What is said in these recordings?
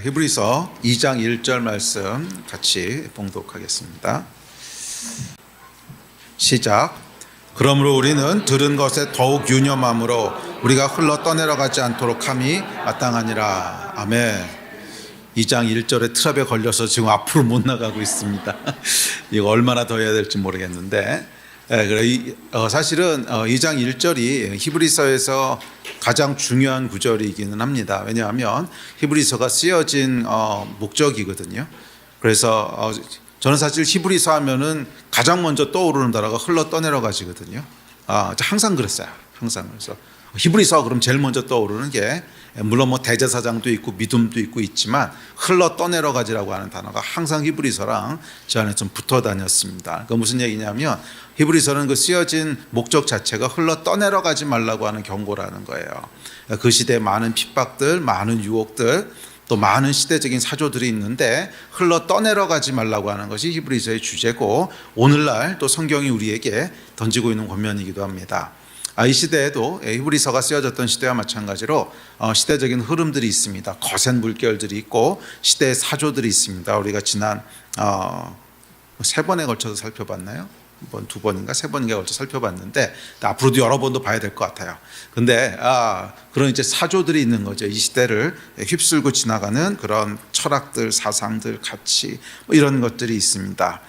히브리서 2장 1절 말씀 같이 봉독하겠습니다. 시작. 그러므로 우리는 들은 것에 더욱 유념함으로 우리가 흘러 떠내려가지 않도록 함이 마땅하니라. 아멘. 2장 1절에 트랩에 걸려서 지금 앞으로 못 나가고 있습니다. 이거 얼마나 더 해야 될지 모르겠는데, 사실은 2장 1절이 히브리서에서 가장 중요한 구절이기는 합니다. 왜냐하면 히브리서가 쓰여진 목적이거든요. 그래서 저는 사실 히브리서 하면은 가장 먼저 떠오르는 단어가 흘러 떠내려가지거든요. 항상 그랬어요. 항상. 그래서 히브리서 그럼 제일 먼저 떠오르는 게, 물론 뭐 대제사장도 있고 믿음도 있고 있지만 흘러 떠내려가지라고 하는 단어가 항상 히브리서랑 저 안에 좀 붙어 다녔습니다. 그 무슨 얘기냐면 히브리서는 그 쓰여진 목적 자체가 흘러 떠내려가지 말라고 하는 경고라는 거예요. 그 시대에 많은 핍박들, 많은 유혹들, 또 많은 시대적인 사조들이 있는데 흘러 떠내려가지 말라고 하는 것이 히브리서의 주제고, 오늘날 또 성경이 우리에게 던지고 있는 권면이기도 합니다. 이 시대에도 히브리서가 쓰여졌던 시대와 마찬가지로 시대적인 흐름들이 있습니다. 거센 물결들이 있고 시대의 사조들이 있습니다. 우리가 지난 3번에 걸쳐서 살펴봤나요? 두 번인가 3번인가 걸쳐 살펴봤는데 앞으로도 여러 번도 봐야 될 것 같아요. 근데 그런 이제 사조들이 있는 거죠. 이 시대를 휩쓸고 지나가는 그런 철학들, 사상들, 가치 이런 것들이 있습니다.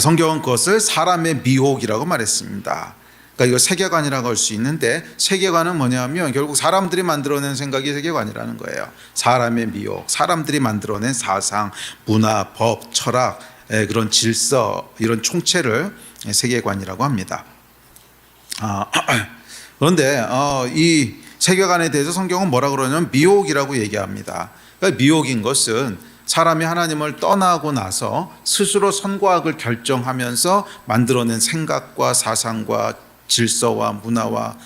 성경은 그것을 사람의 미혹이라고 말했습니다. 그러니까 이거 세계관이라고 할 수 있는데, 세계관은 뭐냐면 결국 사람들이 만들어낸 생각이 세계관이라는 거예요. 사람의 미혹, 사람들이 만들어낸 사상, 문화, 법, 철학, 그런 질서, 이런 총체를 세계관이라고 합니다. 그런데 이 세계관에 대해서 성경은 뭐라 그러냐면 미혹이라고 얘기합니다. 그러니까 미혹인 것은 사람이 하나님을 떠나고 나서 스스로 선과 악을 결정하면서 만들어낸 생각과 사상과 질서와 문화와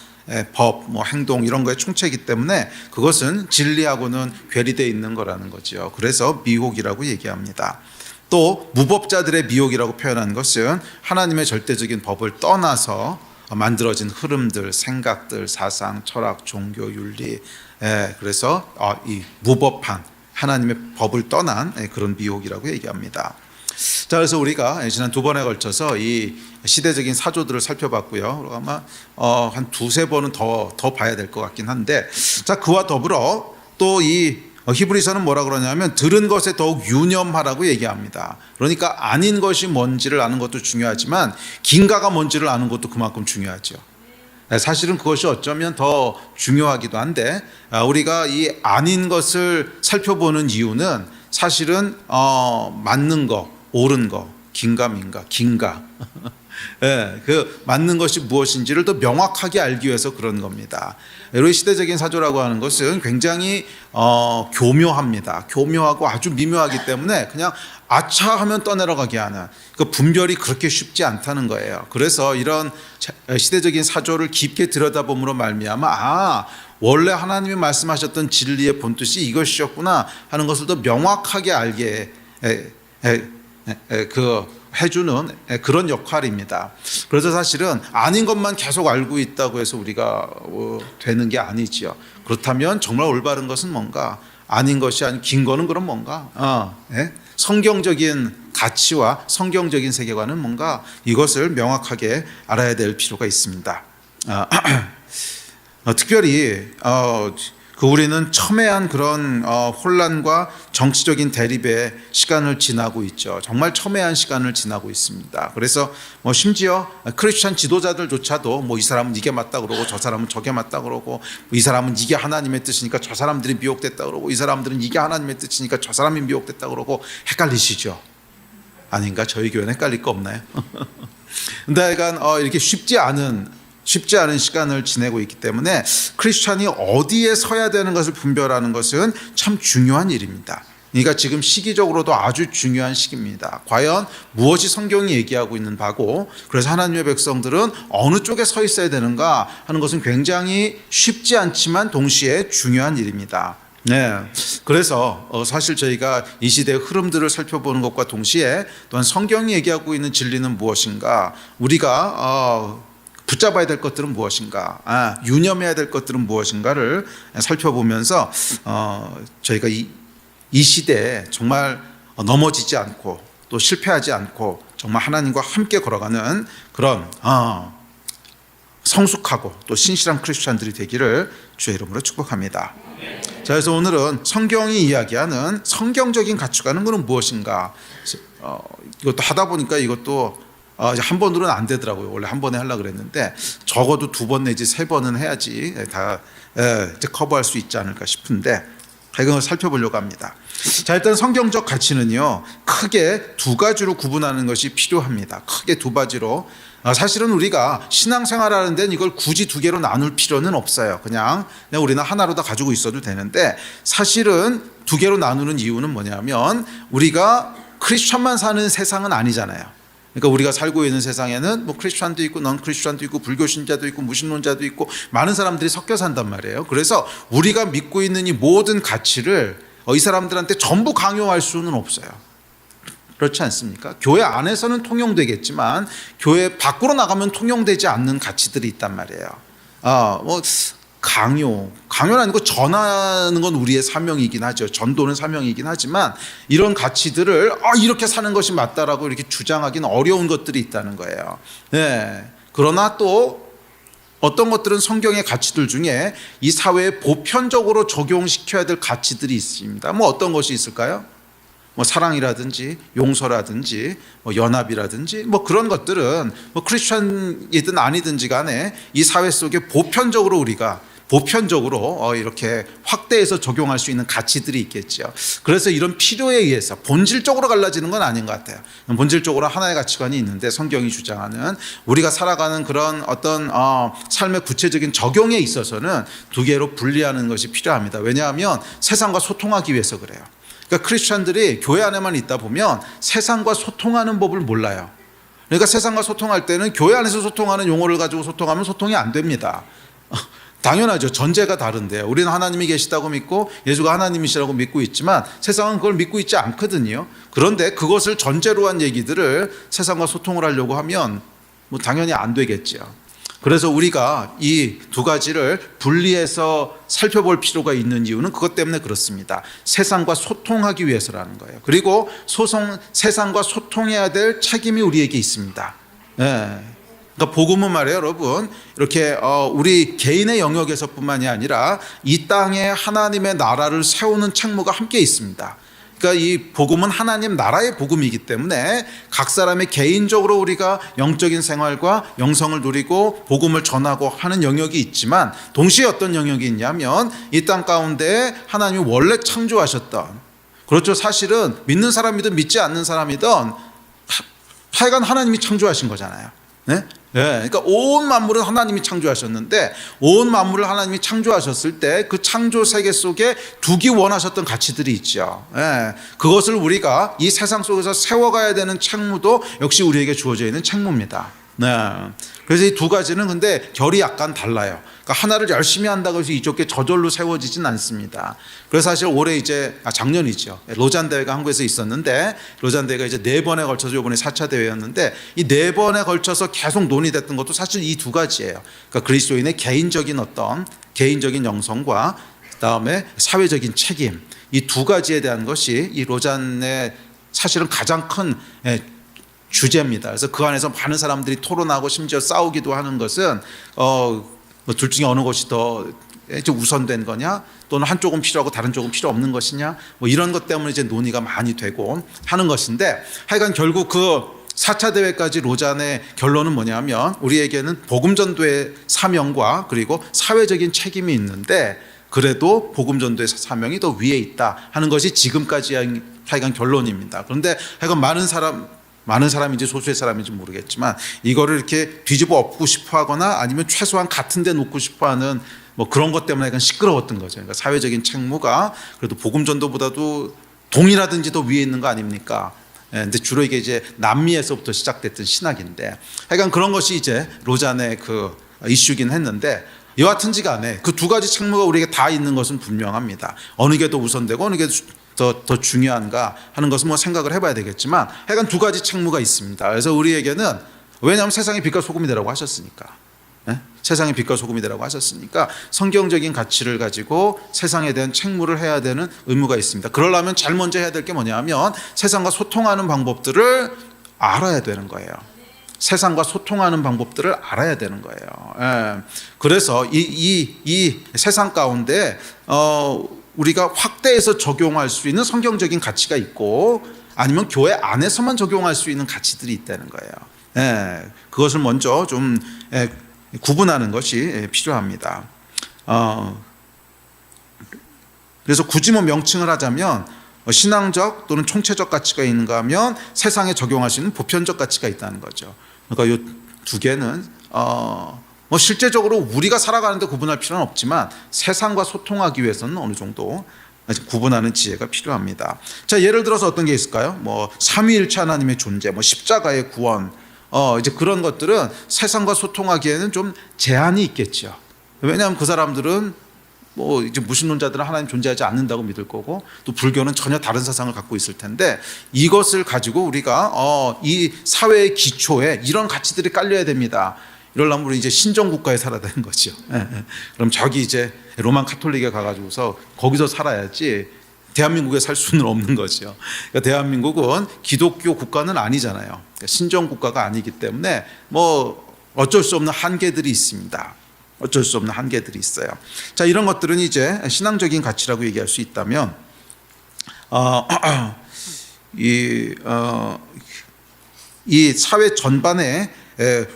법, 행동 이런 거에 총체이기 때문에 그것은 진리하고는 괴리되어 있는 거라는 거죠. 그래서 미혹이라고 얘기합니다. 또 무법자들의 미혹이라고 표현한 것은 하나님의 절대적인 법을 떠나서 만들어진 흐름들, 생각들, 사상, 철학, 종교, 윤리, 그래서 이 무법한 하나님의 법을 떠난 그런 미혹이라고 얘기합니다. 자, 그래서 우리가 지난 2번에 걸쳐서 이 시대적인 사조들을 살펴봤고요. 아마 한 2-3번은 더 봐야 될 것 같긴 한데, 자, 그와 더불어 또 이 히브리서는 뭐라 그러냐면 들은 것에 더욱 유념하라고 얘기합니다. 그러니까 아닌 것이 뭔지를 아는 것도 중요하지만 긴가가 뭔지를 아는 것도 그만큼 중요하죠. 사실은 그것이 어쩌면 더 중요하기도 한데, 우리가 이 아닌 것을 살펴보는 이유는 사실은 맞는 거, 옳은 거, 긴가 민가, 긴가 그 맞는 것이 무엇인지를 더 명확하게 알기 위해서 그런 겁니다. 우리 시대적인 사조라고 하는 것은 굉장히 교묘합니다. 교묘하고 아주 미묘하기 때문에 그냥 아차 하면 떠내려가게 하는 그 분별이 그렇게 쉽지 않다는 거예요. 그래서 이런 시대적인 사조를 깊게 들여다봄으로 말미암아 원래 하나님이 말씀하셨던 진리의 본뜻이 이것이었구나 하는 것을 더 명확하게 알게 해주는 그런 역할입니다. 그래서 사실은 아닌 것만 계속 알고 있다고 해서 우리가 되는 게 아니지요. 그렇다면 정말 올바른 것은 뭔가, 아닌 것이 아닌 긴 거는 그럼 뭔가, 성경적인 가치와 성경적인 세계관은 뭔가, 이것을 명확하게 알아야 될 필요가 있습니다. 특별히 우리는 첨예한 그런 혼란과 정치적인 대립의 시간을 지나고 있죠. 정말 첨예한 시간을 지나고 있습니다. 그래서 심지어 크리스천 지도자들조차도 이 사람은 이게 맞다 그러고 저 사람은 저게 맞다 그러고, 이 사람은 이게 하나님의 뜻이니까 저 사람들이 미혹됐다 그러고, 이 사람들은 이게 하나님의 뜻이니까 저 사람이 미혹됐다 그러고, 헷갈리시죠? 아닌가? 저희 교회는 헷갈릴 거 없나요? 근데 약간 이렇게 쉽지 않은 시간을 지내고 있기 때문에 크리스찬이 어디에 서야 되는 것을 분별하는 것은 참 중요한 일입니다. 그러니까 지금 시기적으로도 아주 중요한 시기입니다. 과연 무엇이 성경이 얘기하고 있는 바고, 그래서 하나님의 백성들은 어느 쪽에 서 있어야 되는가 하는 것은 굉장히 쉽지 않지만 동시에 중요한 일입니다. 그래서 사실 저희가 이 시대의 흐름들을 살펴보는 것과 동시에 또한 성경이 얘기하고 있는 진리는 무엇인가, 우리가 붙잡아야 될 것들은 무엇인가, 유념해야 될 것들은 무엇인가를 살펴보면서 저희가 이 시대에 정말 넘어지지 않고 또 실패하지 않고 정말 하나님과 함께 걸어가는 그런 성숙하고 또 신실한 크리스찬들이 되기를 주의 이름으로 축복합니다. 자, 그래서 오늘은 성경이 이야기하는 성경적인 가치관은 그럼 무엇인가? 이것도 하다 보니까 이것도 한 번으로는 안 되더라고요. 원래 한 번에 하려고 그랬는데 적어도 2번 내지 3번은 해야지 다 이제 커버할 수 있지 않을까 싶은데 이걸 살펴보려고 합니다. 자, 일단 성경적 가치는요, 크게 2가지로 구분하는 것이 필요합니다. 크게 2가지로. 사실은 우리가 신앙생활하는 데는 이걸 굳이 2개로 나눌 필요는 없어요. 그냥 우리는 하나로 다 가지고 있어도 되는데, 사실은 2개로 나누는 이유는 뭐냐면 우리가 크리스천만 사는 세상은 아니잖아요. 그러니까 우리가 살고 있는 세상에는 뭐 크리스천도 있고 넌 크리스천도 있고 불교신자도 있고 무신론자도 있고 많은 사람들이 섞여 산단 말이에요. 그래서 우리가 믿고 있는 이 모든 가치를 이 사람들한테 전부 강요할 수는 없어요. 그렇지 않습니까? 교회 안에서는 통용되겠지만 교회 밖으로 나가면 통용되지 않는 가치들이 있단 말이에요. 강요는 아니고 전하는 건 우리의 사명이긴 하죠. 전도는 사명이긴 하지만 이런 가치들을 이렇게 사는 것이 맞다라고 이렇게 주장하기는 어려운 것들이 있다는 거예요. 네. 그러나 또 어떤 것들은 성경의 가치들 중에 이 사회에 보편적으로 적용시켜야 될 가치들이 있습니다. 뭐 어떤 것이 있을까요? 뭐 사랑이라든지 용서라든지 뭐 연합이라든지 뭐 그런 것들은 뭐 크리스천이든 아니든지 간에 이 사회 속에 보편적으로 이렇게 확대해서 적용할 수 있는 가치들이 있겠죠. 그래서 이런 필요에 의해서 본질적으로 갈라지는 건 아닌 것 같아요. 본질적으로 하나의 가치관이 있는데 성경이 주장하는 우리가 살아가는 그런 어떤 삶의 구체적인 적용에 있어서는 2개로 분리하는 것이 필요합니다. 왜냐하면 세상과 소통하기 위해서 그래요. 그러니까 크리스천들이 교회 안에만 있다 보면 세상과 소통하는 법을 몰라요. 그러니까 세상과 소통할 때는 교회 안에서 소통하는 용어를 가지고 소통하면 소통이 안 됩니다. 당연하죠. 전제가 다른데요. 우리는 하나님이 계시다고 믿고 예수가 하나님이시라고 믿고 있지만 세상은 그걸 믿고 있지 않거든요. 그런데 그것을 전제로 한 얘기들을 세상과 소통을 하려고 하면 뭐 당연히 안 되겠죠. 그래서 우리가 이 2가지를 분리해서 살펴볼 필요가 있는 이유는 그것 때문에 그렇습니다. 세상과 소통하기 위해서라는 거예요. 그리고 세상과 소통해야 될 책임이 우리에게 있습니다. 네. 그러니까 복음은 말이에요, 여러분. 이렇게 우리 개인의 영역에서뿐만이 아니라 이 땅에 하나님의 나라를 세우는 책무가 함께 있습니다. 그러니까 이 복음은 하나님 나라의 복음이기 때문에 각 사람의 개인적으로 우리가 영적인 생활과 영성을 누리고 복음을 전하고 하는 영역이 있지만 동시에 어떤 영역이 있냐면 이 땅 가운데 하나님이 원래 창조하셨던, 그렇죠, 사실은 믿는 사람이든 믿지 않는 사람이든 하여간 하나님이 창조하신 거잖아요. 네? 그러니까 온 만물은 하나님이 창조하셨는데 온 만물을 하나님이 창조하셨을 때 그 창조 세계 속에 두기 원하셨던 가치들이 있죠. 그것을 우리가 이 세상 속에서 세워가야 되는 책무도 역시 우리에게 주어져 있는 책무입니다. 그래서 이 2가지는 근데 결이 약간 달라요. 그러니까 하나를 열심히 한다고 해서 이쪽에 저절로 세워지진 않습니다. 그래서 사실 올해 작년이죠. 로잔 대회가 한국에서 있었는데 로잔 대회가 이제 4번에 걸쳐서 이번에 4차 대회였는데 이 4번에 걸쳐서 계속 논의됐던 것도 사실 이 2가지예요. 그러니까 그리스도인의 개인적인 영성과 그다음에 사회적인 책임, 이 2가지에 대한 것이 이 로잔의 사실은 가장 큰 주제입니다. 그래서 그 안에서 많은 사람들이 토론하고 심지어 싸우기도 하는 것은 둘 중에 어느 것이 더 우선된 거냐, 또는 한쪽은 필요하고 다른 쪽은 필요 없는 것이냐, 뭐 이런 것 때문에 이제 논의가 많이 되고 하는 것인데, 하여간 결국 그 4차 대회까지 로잔의 결론은 뭐냐면 우리에게는 복음 전도의 사명과 그리고 사회적인 책임이 있는데 그래도 복음 전도의 사명이 더 위에 있다 하는 것이 지금까지 하여간 결론입니다. 그런데 하여간 많은 사람인지 소수의 사람인지 모르겠지만 이거를 이렇게 뒤집어 엎고 싶어 하거나 아니면 최소한 같은 데 놓고 싶어 하는 뭐 그런 것 때문에 약간 시끄러웠던 거죠. 그러니까 사회적인 책무가 그래도 복음 전도보다도 동이라든지 더 위에 있는 거 아닙니까? 근데 주로 이게 이제 남미에서부터 시작됐던 신학인데 하여간 그런 것이 이제 로잔의 그 이슈긴 했는데 여하튼지 간에 그 2가지 책무가 우리에게 다 있는 것은 분명합니다. 어느 게 더 우선되고 어느 게 더 중요한가 하는 것은 뭐 생각을 해봐야 되겠지만 하여간 2가지 책무가 있습니다. 그래서 우리에게는, 왜냐하면 세상의 빛과 소금이 되라고 하셨으니까. 세상의 빛과 소금이 되라고 하셨으니까 성경적인 가치를 가지고 세상에 대한 책무를 해야 되는 의무가 있습니다. 그러려면 제일 먼저 해야 될 게 뭐냐면 세상과 소통하는 방법들을 알아야 되는 거예요. 세상과 소통하는 방법들을 알아야 되는 거예요. 그래서 이 세상 가운데 우리가 확대해서 적용할 수 있는 성경적인 가치가 있고 아니면 교회 안에서만 적용할 수 있는 가치들이 있다는 거예요. 그것을 먼저 좀 구분하는 것이 필요합니다. 그래서 굳이 명칭을 하자면 신앙적 또는 총체적 가치가 있는가 하면 세상에 적용할 수 있는 보편적 가치가 있다는 거죠. 그러니까 이 두 개는 실제적으로 우리가 살아가는데 구분할 필요는 없지만 세상과 소통하기 위해서는 어느 정도 구분하는 지혜가 필요합니다. 자, 예를 들어서 어떤 게 있을까요? 삼위일체 하나님의 존재, 십자가의 구원, 이제 그런 것들은 세상과 소통하기에는 좀 제한이 있겠죠. 왜냐하면 그 사람들은 이제 무신론자들은 하나님 존재하지 않는다고 믿을 거고 또 불교는 전혀 다른 사상을 갖고 있을 텐데 이것을 가지고 우리가 이 사회의 기초에 이런 가치들이 깔려야 됩니다. 이러려면 우리 이제 신정국가에 살아야 되는 거죠. 그럼 저기 이제 로만 카톨릭에 가가지고서 거기서 살아야지 대한민국에 살 수는 없는 거죠. 그러니까 대한민국은 기독교 국가는 아니잖아요. 그러니까 신정국가가 아니기 때문에 어쩔 수 없는 한계들이 있습니다. 어쩔 수 없는 한계들이 있어요. 자, 이런 것들은 이제 신앙적인 가치라고 얘기할 수 있다면 이 사회 전반에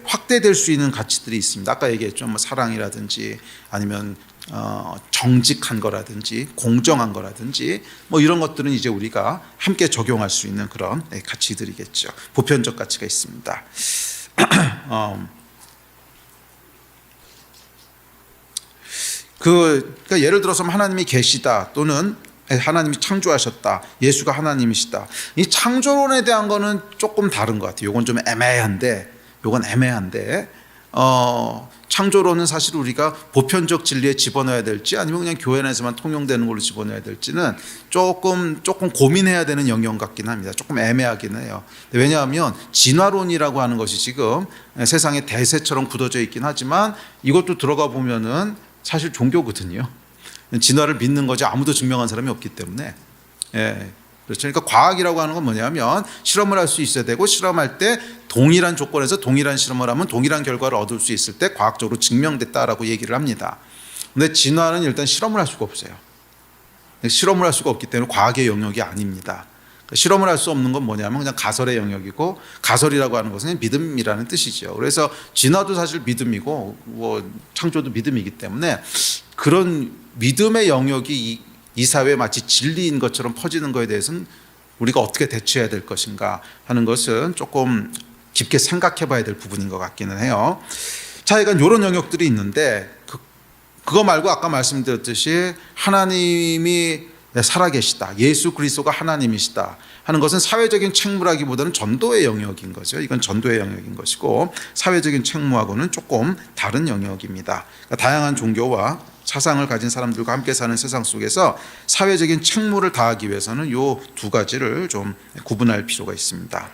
확대될 수 있는 가치들이 있습니다. 아까 얘기했죠. 사랑이라든지 아니면 정직한 거라든지 공정한 거라든지 이런 것들은 이제 우리가 함께 적용할 수 있는 그런 가치들이겠죠. 보편적 가치가 있습니다. 그러니까 예를 들어서 하나님이 계시다 또는 하나님이 창조하셨다, 예수가 하나님이시다. 이 창조론에 대한 거는 조금 다른 것 같아요. 이건 좀 애매한데, 창조론은 사실 우리가 보편적 진리에 집어넣어야 될지 아니면 그냥 교회 안에서만 통용되는 걸로 집어넣어야 될지는 조금 고민해야 되는 영역 같긴 합니다. 조금 애매하긴 해요. 왜냐하면 진화론이라고 하는 것이 지금 세상에 대세처럼 굳어져 있긴 하지만 이것도 들어가 보면은 사실 종교거든요. 진화를 믿는 거지 아무도 증명한 사람이 없기 때문에. 그렇죠. 그러니까 과학이라고 하는 건 뭐냐면 실험을 할 수 있어야 되고 실험할 때 동일한 조건에서 동일한 실험을 하면 동일한 결과를 얻을 수 있을 때 과학적으로 증명됐다라고 얘기를 합니다. 근데 진화는 일단 실험을 할 수가 없어요. 실험을 할 수가 없기 때문에 과학의 영역이 아닙니다. 실험을 할 수 없는 건 뭐냐면 그냥 가설의 영역이고 가설이라고 하는 것은 믿음이라는 뜻이죠. 그래서 진화도 사실 믿음이고 창조도 믿음이기 때문에 그런 믿음의 영역이 이 사회에 마치 진리인 것처럼 퍼지는 것에 대해서는 우리가 어떻게 대처해야 될 것인가 하는 것은 조금 깊게 생각해 봐야 될 부분인 것 같기는 해요. 자, 그러니까 이런 영역들이 있는데 그거 말고 아까 말씀드렸듯이 하나님이 살아계시다, 예수 그리스도가 하나님이시다 하는 것은 사회적인 책무라기보다는 전도의 영역인 거죠. 이건 전도의 영역인 것이고 사회적인 책무하고는 조금 다른 영역입니다. 그러니까 다양한 종교와 사상을 가진 사람들과 함께 사는 세상 속에서 사회적인 책무를 다하기 위해서는 이 두 가지를 좀 구분할 필요가 있습니다.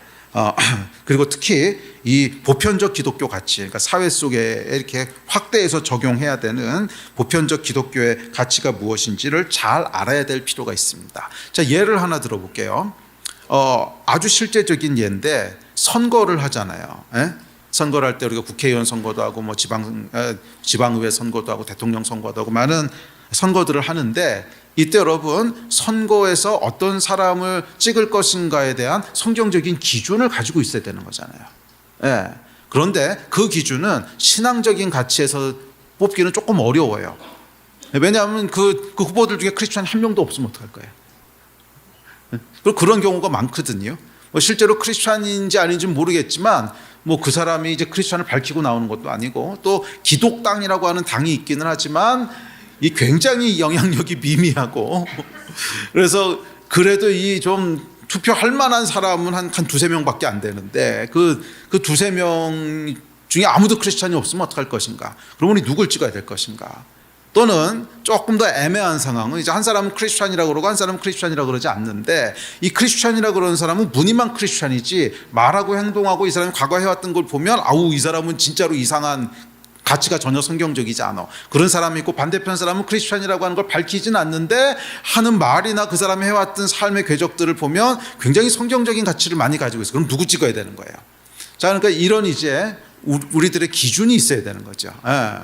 그리고 특히 이 보편적 기독교 가치, 그러니까 사회 속에 이렇게 확대해서 적용해야 되는 보편적 기독교의 가치가 무엇인지를 잘 알아야 될 필요가 있습니다. 자, 예를 하나 들어볼게요. 아주 실제적인 예인데 선거를 하잖아요. 선거를 할 때 우리가 국회의원 선거도 하고 지방의회 선거도 하고 대통령 선거도 하고 많은 선거들을 하는데 이때 여러분 선거에서 어떤 사람을 찍을 것인가에 대한 성경적인 기준을 가지고 있어야 되는 거잖아요. 그런데 그 기준은 신앙적인 가치에서 뽑기는 조금 어려워요. 왜냐하면 그 후보들 중에 크리스찬 한 명도 없으면 어떡할 거예요. 그리고 그런 경우가 많거든요. 실제로 크리스찬인지 아닌지는 모르겠지만 그 사람이 이제 크리스찬을 밝히고 나오는 것도 아니고 또 기독당이라고 하는 당이 있기는 하지만 이 굉장히 영향력이 미미하고 그래서 그래도 이 좀 투표할 만한 사람은 한 두세 명밖에 안 되는데 그 두세 명 중에 아무도 크리스찬이 없으면 어떡할 것인가? 그러면 누굴 찍어야 될 것인가? 또는 조금 더 애매한 상황은 이제 한 사람은 크리스찬이라고 그러고 한 사람은 크리스찬이라고 그러지 않는데 이 크리스찬이라고 그러는 사람은 무늬만 크리스찬이지 말하고 행동하고 이 사람이 과거에 해왔던 걸 보면 이 사람은 진짜로 이상한 가치가 전혀 성경적이지 않아. 그런 사람이 있고 반대편 사람은 크리스찬이라고 하는 걸 밝히진 않는데 하는 말이나 그 사람이 해왔던 삶의 궤적들을 보면 굉장히 성경적인 가치를 많이 가지고 있어. 그럼 누구 찍어야 되는 거예요? 자, 그러니까 이런 이제 우리들의 기준이 있어야 되는 거죠. 예.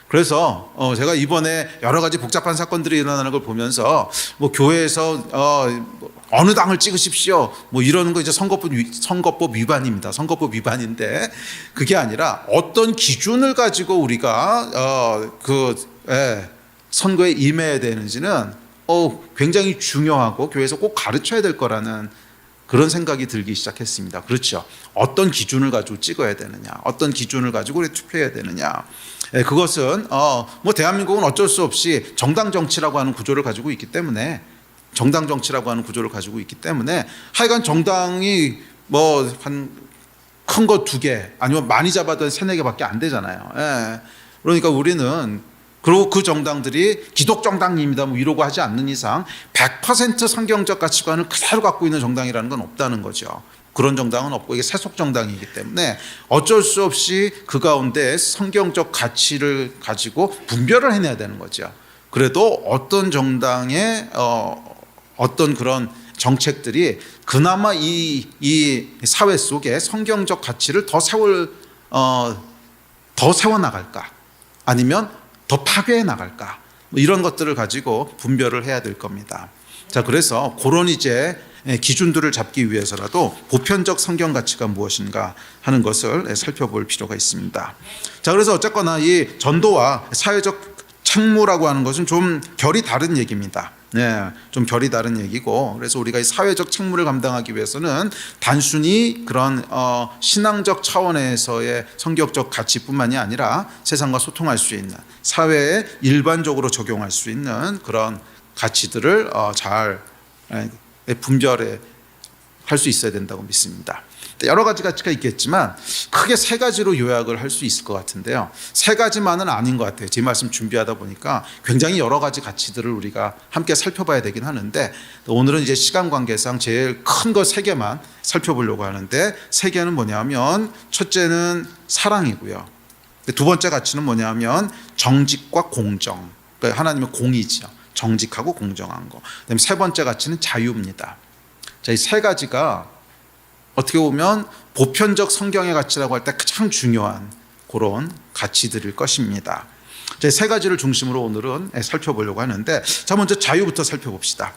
그래서 제가 이번에 여러 가지 복잡한 사건들이 일어나는 걸 보면서 뭐 교회에서 어느 당을 찍으십시오 뭐 이러는 거 이제 선거법 위반입니다. 선거법 위반인데 그게 아니라 어떤 기준을 가지고 우리가 선거에 임해야 되는지는 굉장히 중요하고 교회에서 꼭 가르쳐야 될 거라는 그런 생각이 들기 시작했습니다. 그렇죠. 어떤 기준을 가지고 찍어야 되느냐, 어떤 기준을 가지고 우리 투표해야 되느냐. 그것은 뭐 대한민국은 어쩔 수 없이 정당 정치라고 하는 구조를 가지고 있기 때문에 하여간 정당이 뭐 한 큰 거 2개 아니면 많이 잡아도 3-4개밖에 안 되잖아요. 예. 그러니까 우리는 그리고 그 정당들이 기독정당입니다 뭐 이러고 하지 않는 이상 100% 성경적 가치관을 그대로 갖고 있는 정당이라는 건 없다는 거죠. 그런 정당은 없고 이게 세속 정당이기 때문에 어쩔 수 없이 그 가운데 성경적 가치를 가지고 분별을 해내야 되는 거죠. 그래도 어떤 정당의 어떤 그런 정책들이 그나마 이 사회 속에 성경적 가치를 더 세워나갈까 아니면 더 파괴해 나갈까 뭐 이런 것들을 가지고 분별을 해야 될 겁니다. 자, 그래서 그런 이제 기준들을 잡기 위해서라도 보편적 성경 가치가 무엇인가 하는 것을 살펴볼 필요가 있습니다. 자, 그래서 어쨌거나 이 전도와 사회적 책무라고 하는 것은 좀 결이 다른 얘기입니다. 좀 결이 다른 얘기고, 그래서 우리가 이 사회적 책무를 감당하기 위해서는 단순히 그런 신앙적 차원에서의 성경적 가치뿐만이 아니라 세상과 소통할 수 있는 사회에 일반적으로 적용할 수 있는 그런 가치들을 잘 분별해 할 수 있어야 된다고 믿습니다. 여러 가지 가치가 있겠지만 크게 3가지로 요약을 할 수 있을 것 같은데요. 3가지만은 아닌 것 같아요. 제 말씀 준비하다 보니까 굉장히 여러 가지 가치들을 우리가 함께 살펴봐야 되긴 하는데 오늘은 이제 시간 관계상 제일 큰 거 3개만 살펴보려고 하는데 3개는 뭐냐면 첫째는 사랑이고요. 2번째 가치는 뭐냐면 정직과 공정. 그러니까 하나님의 공이죠. 정직하고 공정한 거. 그다음에 3번째 가치는 자유입니다. 자, 이 3가지가 어떻게 보면 보편적 성경의 가치라고 할 때 가장 중요한 그런 가치들일 것입니다. 자, 3가지를 중심으로 오늘은 살펴보려고 하는데, 자, 먼저 자유부터 살펴봅시다.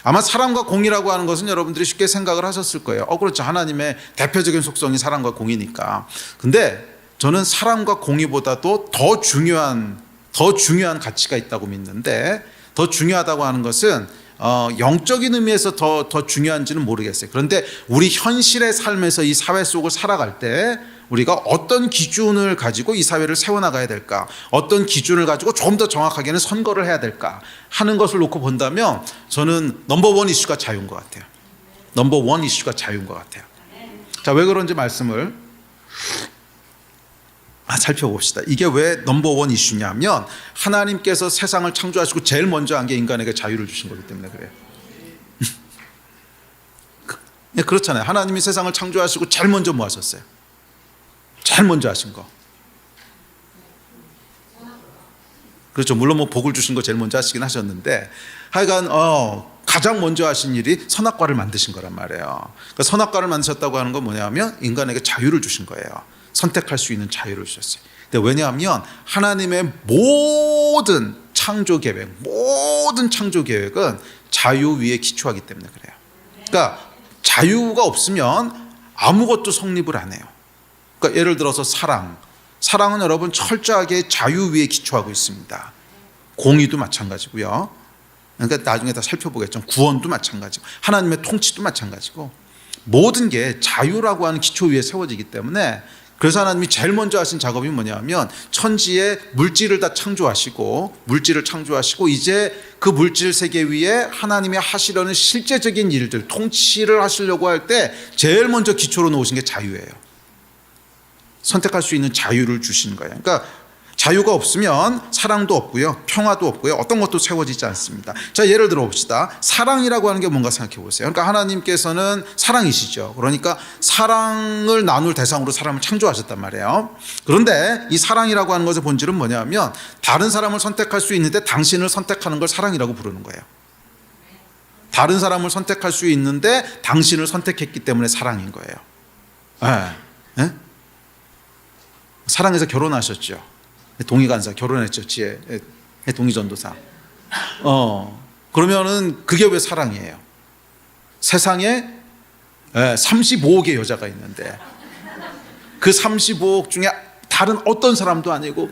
아마 사랑과 공이라고 하는 것은 여러분들이 쉽게 생각을 하셨을 거예요. 그렇죠. 하나님의 대표적인 속성이 사랑과 공이니까. 근데 저는 사랑과 공의보다도 더 중요한 가치가 있다고 믿는데, 더 중요하다고 하는 것은 영적인 의미에서 더 중요한지는 모르겠어요. 그런데 우리 현실의 삶에서 이 사회 속을 살아갈 때 우리가 어떤 기준을 가지고 이 사회를 세워나가야 될까, 어떤 기준을 가지고 조금 더 정확하게는 선거를 해야 될까 하는 것을 놓고 본다면 저는 넘버원 이슈가 자유인 것 같아요. 넘버원 이슈가 자유인 것 같아요. 자, 왜 그런지 말씀을 살펴봅시다. 이게 왜 넘버원 이슈냐면 하나님께서 세상을 창조하시고 제일 먼저 한 게 인간에게 자유를 주신 거기 때문에 그래요. 그렇잖아요. 하나님이 세상을 창조하시고 제일 먼저 뭐 하셨어요? 제일 먼저 하신 거. 그렇죠. 물론 뭐 복을 주신 거 제일 먼저 하시긴 하셨는데 하여간 가장 먼저 하신 일이 선악과를 만드신 거란 말이에요. 그러니까 선악과를 만드셨다고 하는 건 뭐냐면 인간에게 자유를 주신 거예요. 선택할 수 있는 자유를 주셨어요. 근데 왜냐하면 하나님의 모든 창조 계획은 자유 위에 기초하기 때문에 그래요. 그러니까 자유가 없으면 아무것도 성립을 안 해요. 그러니까 예를 들어서 사랑은 여러분 철저하게 자유 위에 기초하고 있습니다. 공의도 마찬가지고요. 그러니까 나중에 다 살펴보겠지만 구원도 마찬가지고 하나님의 통치도 마찬가지고 모든 게 자유라고 하는 기초 위에 세워지기 때문에, 그래서 하나님이 제일 먼저 하신 작업이 뭐냐면 천지에 물질을 다 창조하시고 이제 그 물질 세계 위에 하나님이 하시려는 실제적인 일들, 통치를 하시려고 할 때 제일 먼저 기초로 놓으신 게 자유예요. 선택할 수 있는 자유를 주신 거예요. 그러니까 자유가 없으면 사랑도 없고요, 평화도 없고요, 어떤 것도 채워지지 않습니다. 자, 예를 들어 봅시다. 사랑이라고 하는 게 뭔가 생각해 보세요. 그러니까 하나님께서는 사랑이시죠. 그러니까 사랑을 나눌 대상으로 사람을 창조하셨단 말이에요. 그런데 이 사랑이라고 하는 것의 본질은 뭐냐면 다른 사람을 선택할 수 있는데 당신을 선택하는 걸 사랑이라고 부르는 거예요. 다른 사람을 선택할 수 있는데 당신을 선택했기 때문에 사랑인 거예요. 네? 사랑해서 결혼하셨죠. 동의간사 결혼했죠. 지혜 동의전도사. 그러면은 그게 왜 사랑이에요? 세상에 35억의 여자가 있는데 그 35억 중에 다른 어떤 사람도 아니고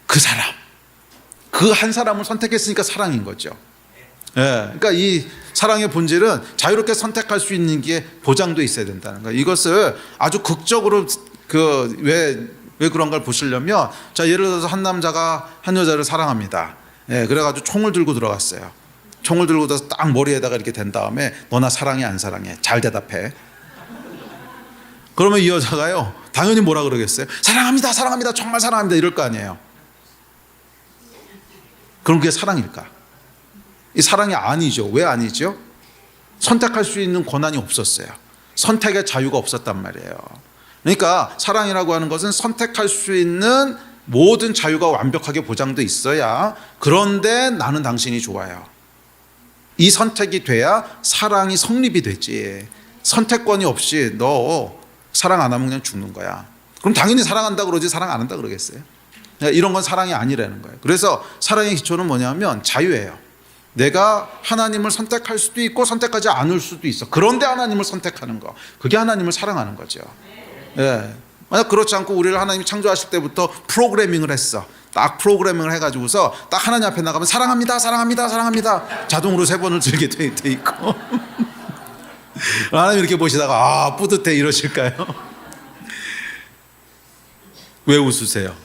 그 사람, 그 한 사람을 선택했으니까 사랑인 거죠. 그러니까 이 사랑의 본질은 자유롭게 선택할 수 있는 게 보장돼 있어야 된다는 거예요. 이것을 아주 극적으로 왜 그런 걸 보시려면, 자, 예를 들어서 한 남자가 한 여자를 사랑합니다. 그래가지고 총을 들고 들어갔어요. 총을 들고 들어서 딱 머리에다가 이렇게 댄 다음에 너나 사랑해 안 사랑해? 잘 대답해. 그러면 이 여자가요, 당연히 뭐라 그러겠어요? 사랑합니다, 사랑합니다, 정말 사랑합니다, 이럴 거 아니에요. 그럼 그게 사랑일까? 이 사랑이 아니죠. 왜 아니죠? 선택할 수 있는 권한이 없었어요. 선택의 자유가 없었단 말이에요. 그러니까 사랑이라고 하는 것은 선택할 수 있는 모든 자유가 완벽하게 보장돼 있어야, 그런데 나는 당신이 좋아요, 이 선택이 돼야 사랑이 성립이 되지. 선택권이 없이 너 사랑 안 하면 그냥 죽는 거야. 그럼 당연히 사랑한다 그러지 사랑 안 한다 그러겠어요? 이런 건 사랑이 아니라는 거예요. 그래서 사랑의 기초는 뭐냐면 자유예요. 내가 하나님을 선택할 수도 있고 선택하지 않을 수도 있어. 그런데 하나님을 선택하는 거, 그게 하나님을 사랑하는 거죠. 만약 그렇지 않고 우리를 하나님이 창조하실 때부터 프로그래밍을 했어. 딱 프로그래밍을 해가지고서 딱 하나님 앞에 나가면 사랑합니다, 사랑합니다, 사랑합니다 자동으로 3번을 들게 돼 있고 하나님 이렇게 보시다가 뿌듯해 이러실까요? 왜 웃으세요?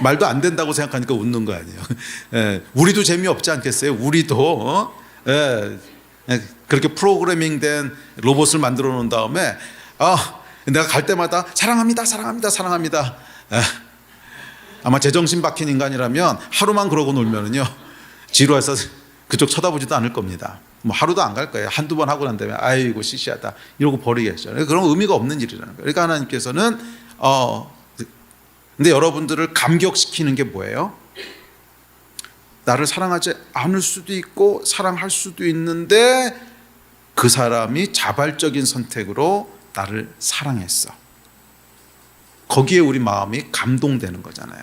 말도 안 된다고 생각하니까 웃는 거 아니에요. 우리도 재미없지 않겠어요? 우리도 그렇게 프로그래밍된 로봇을 만들어 놓은 다음에 내가 갈 때마다 사랑합니다, 사랑합니다, 사랑합니다. 아마 제정신 박힌 인간이라면 하루만 그러고 놀면은요, 지루해서 그쪽 쳐다보지도 않을 겁니다. 뭐 하루도 안 갈 거예요. 한두 번 하고 난 다음에 아이고 시시하다 이러고 버리겠죠. 그런 의미가 없는 일이라는 거예요. 그러니까 하나님께서는 근데 여러분들을 감격시키는 게 뭐예요? 나를 사랑하지 않을 수도 있고 사랑할 수도 있는데 그 사람이 자발적인 선택으로 나를 사랑했어. 거기에 우리 마음이 감동되는 거잖아요.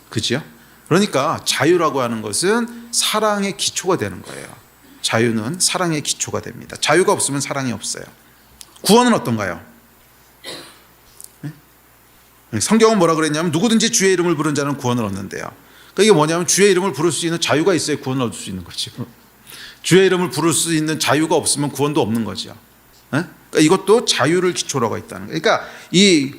그죠? 그러니까 자유라고 하는 것은 사랑의 기초가 되는 거예요. 자유는 사랑의 기초가 됩니다. 자유가 없으면 사랑이 없어요. 구원은 어떤가요? 성경은 뭐라 그랬냐면 누구든지 주의 이름을 부른 자는 구원을 얻는데요. 그러니까 이게 뭐냐면 주의 이름을 부를 수 있는 자유가 있어야 구원을 얻을 수 있는 거죠. 주의 이름을 부를 수 있는 자유가 없으면 구원도 없는 거죠. 그러니까 이것도 자유를 기초로 하고 있다는 거예요. 그러니까 이